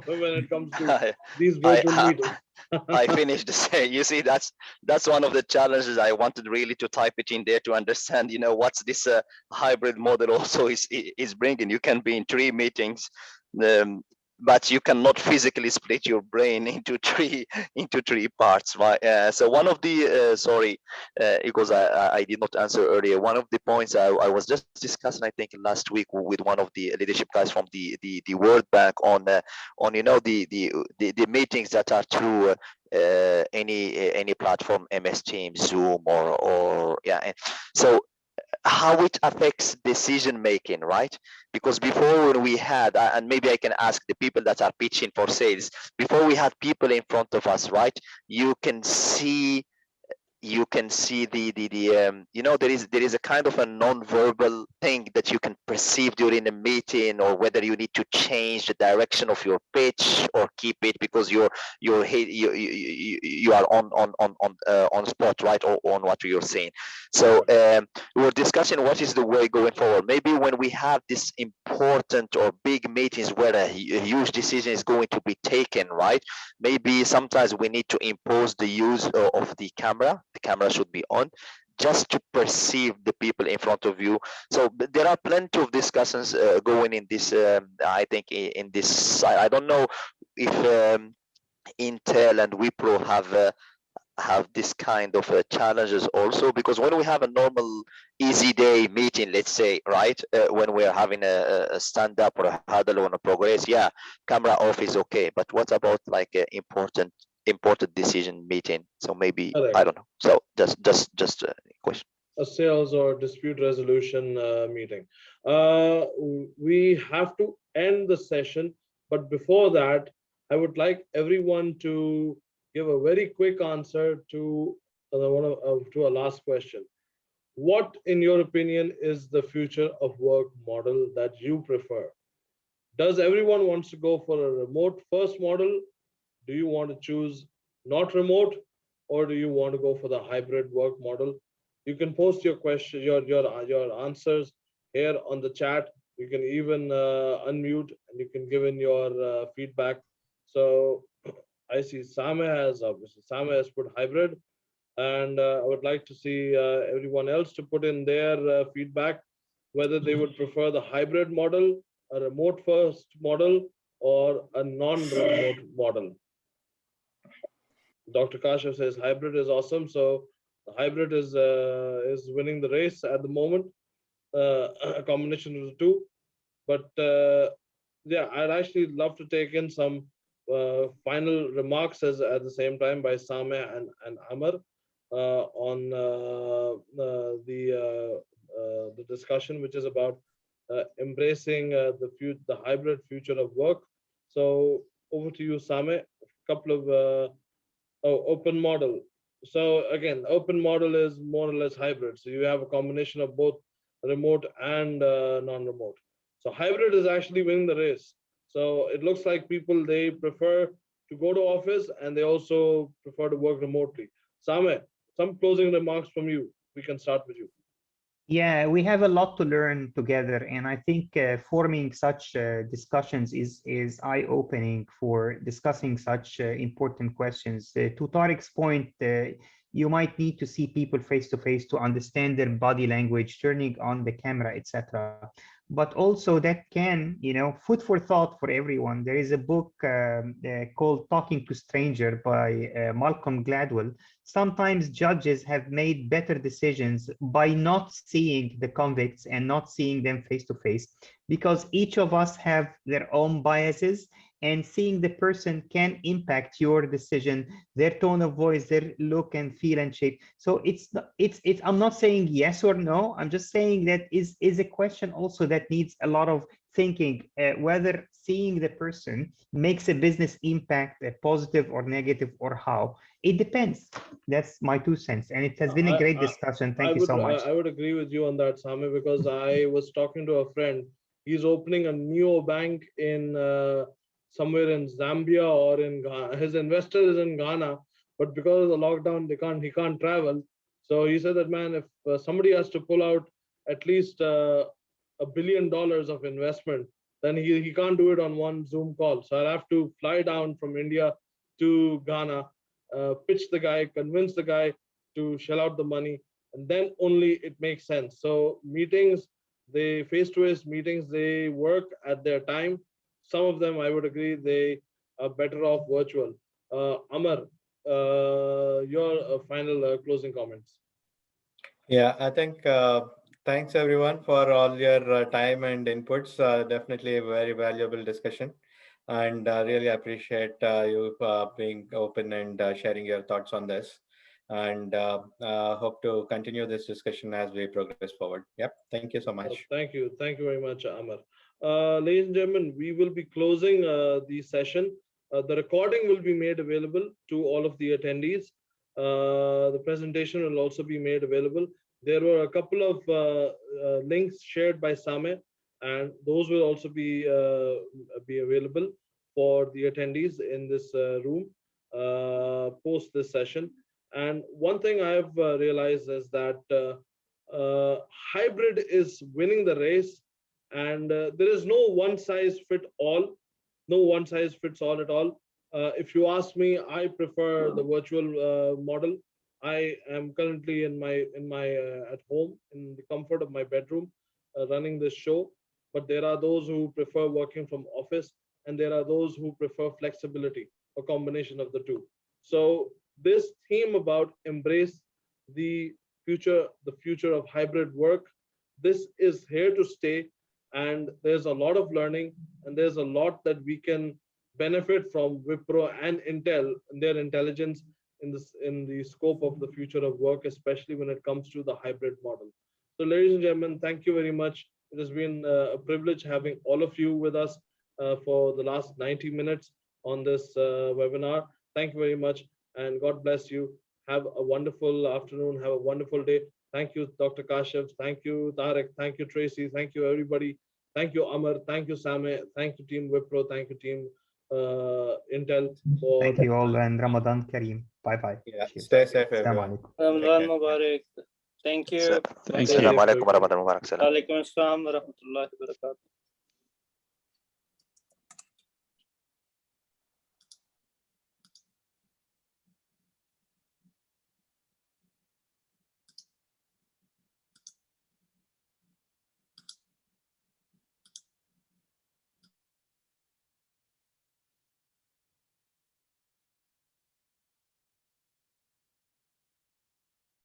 it comes to I, these virtual meetings. I finished the same. You see, that's one of the challenges. I wanted really to type it in there to understand, what's this hybrid model also is bringing. You can be in 3 meetings, um, but you cannot physically split your brain into three parts. Right? So one of the sorry, because I did not answer earlier. One of the points I was just discussing, I think last week with one of the leadership guys from the World Bank on the meetings that are through any platform, MS Teams, Zoom, or yeah. And so how it affects decision making, right? Because before when we had, and maybe I can ask the people that are pitching for sales, before we had people in front of us, right? You can see there is a kind of a non-verbal thing that you can perceive during a meeting, or whether you need to change the direction of your pitch or keep it because you are on spot, right, or on what you're saying. So we're discussing what is the way going forward. Maybe when we have this important or big meetings where a huge decision is going to be taken, right? Maybe sometimes we need to impose the use of the camera. The camera should be on just to perceive the people in front of you. So there are plenty of discussions going in this, I think in this, I don't know if Intel and Wipro have this kind of challenges also, because when we have a normal easy day meeting, let's say, right, when we're having a stand up or a huddle on a progress, yeah, camera off is okay, but what about like important decision meeting? So maybe I Correct. don't know. So just a question. A sales or dispute resolution meeting. We have to end the session, but before that, I would like everyone to give a very quick answer to to a last question. What, in your opinion, is the future of work model that you prefer? Does everyone wants to go for a remote first model? Do you want to choose not remote, or do you want to go for the hybrid work model? You can post your question, your answers here on the chat. You can even unmute and you can give in your feedback. So I see Sameh has put hybrid, and I would like to see everyone else to put in their feedback, whether they would prefer the hybrid model, a remote first model, or a non-remote model. Dr. Kashyap says hybrid is awesome. So the hybrid is winning the race at the moment, a combination of the two. But yeah, I'd actually love to take in some final remarks as at the same time by Sameh and Amar on the discussion, which is about embracing the hybrid future of work. So over to you, Sameh. couple of open model. So again, open model is more or less hybrid. So you have a combination of both remote and non-remote. So hybrid is actually winning the race. So it looks like people, they prefer to go to office and they also prefer to work remotely. Sameh, some closing remarks from you. We can start with you. Yeah, we have a lot to learn together, and I think forming such discussions is eye-opening for discussing such important questions. To Tariq's point, you might need to see people face to face to understand their body language, turning on the camera, etc. But also that can, food for thought for everyone. There is a book called Talking to Stranger by Malcolm Gladwell. Sometimes judges have made better decisions by not seeing the convicts and not seeing them face to face, because each of us have their own biases, and seeing the person can impact your decision, their tone of voice, their look and feel and shape. So I'm not saying yes or no. I'm just saying that is a question also that needs a lot of thinking, whether seeing the person makes a business impact, positive or negative, or how. It depends. That's my 2 cents, and it has been a great discussion. Thank you so much. I would agree with you on that, Sameh, because I was talking to a friend. He's opening a neo bank in somewhere in Zambia or in Ghana. His investor is in Ghana, but because of the lockdown, he can't travel. So he said that, man, if somebody has to pull out at least $1 billion of investment, then he can't do it on one Zoom call. So I'll have to fly down from India to Ghana, pitch the guy, convince the guy to shell out the money, and then only it makes sense. So meetings, they face-to-face meetings, they work at their time. Some of them, I would agree, they are better off virtual. Amar, your final closing comments. Yeah, I think thanks everyone for all your time and inputs. Definitely a very valuable discussion, and really appreciate you being open and sharing your thoughts on this. And hope to continue this discussion as we progress forward. Yep, thank you so much. Thank you very much, Amar. Ladies and gentlemen, we will be closing the session. The recording will be made available to all of the attendees. The presentation will also be made available. There were a couple of links shared by Sameh, and those will also be available for the attendees in this room post this session. And one thing I have realized is that hybrid is winning the race, and there is no one size fit all, no one size fits all at all. If you ask me, I prefer the virtual model. I am currently in my at home in the comfort of my bedroom running this show, but there are those who prefer working from office, and there are those who prefer flexibility, a combination of the two. So this theme about embrace the future of hybrid work, this is here to stay, and there's a lot of learning, and there's a lot that we can benefit from Wipro and Intel and their intelligence in the scope of the future of work, especially when it comes to the hybrid model. So ladies and gentlemen, thank you very much. It has been a privilege having all of you with us for the last 90 minutes on this webinar. Thank you very much, and God bless you. Have a wonderful afternoon. Have a wonderful day. Thank you, Dr. Kashyap. Thank you, Tariq. Thank you, Tracy. Thank you, everybody. Thank you, Amar. Thank you, Sameh. Thank you, Team Wipro. Thank you, Team Intel. Thank you all, and Ramadan Kareem. Bye-bye. Yeah, stay safe, everyone. Ramadan Mubarak. Thank you. Assalamu alaikum warahmatullahi wabarakatuh. Alaikum assalam wa rahmatullahi wa barakatuh.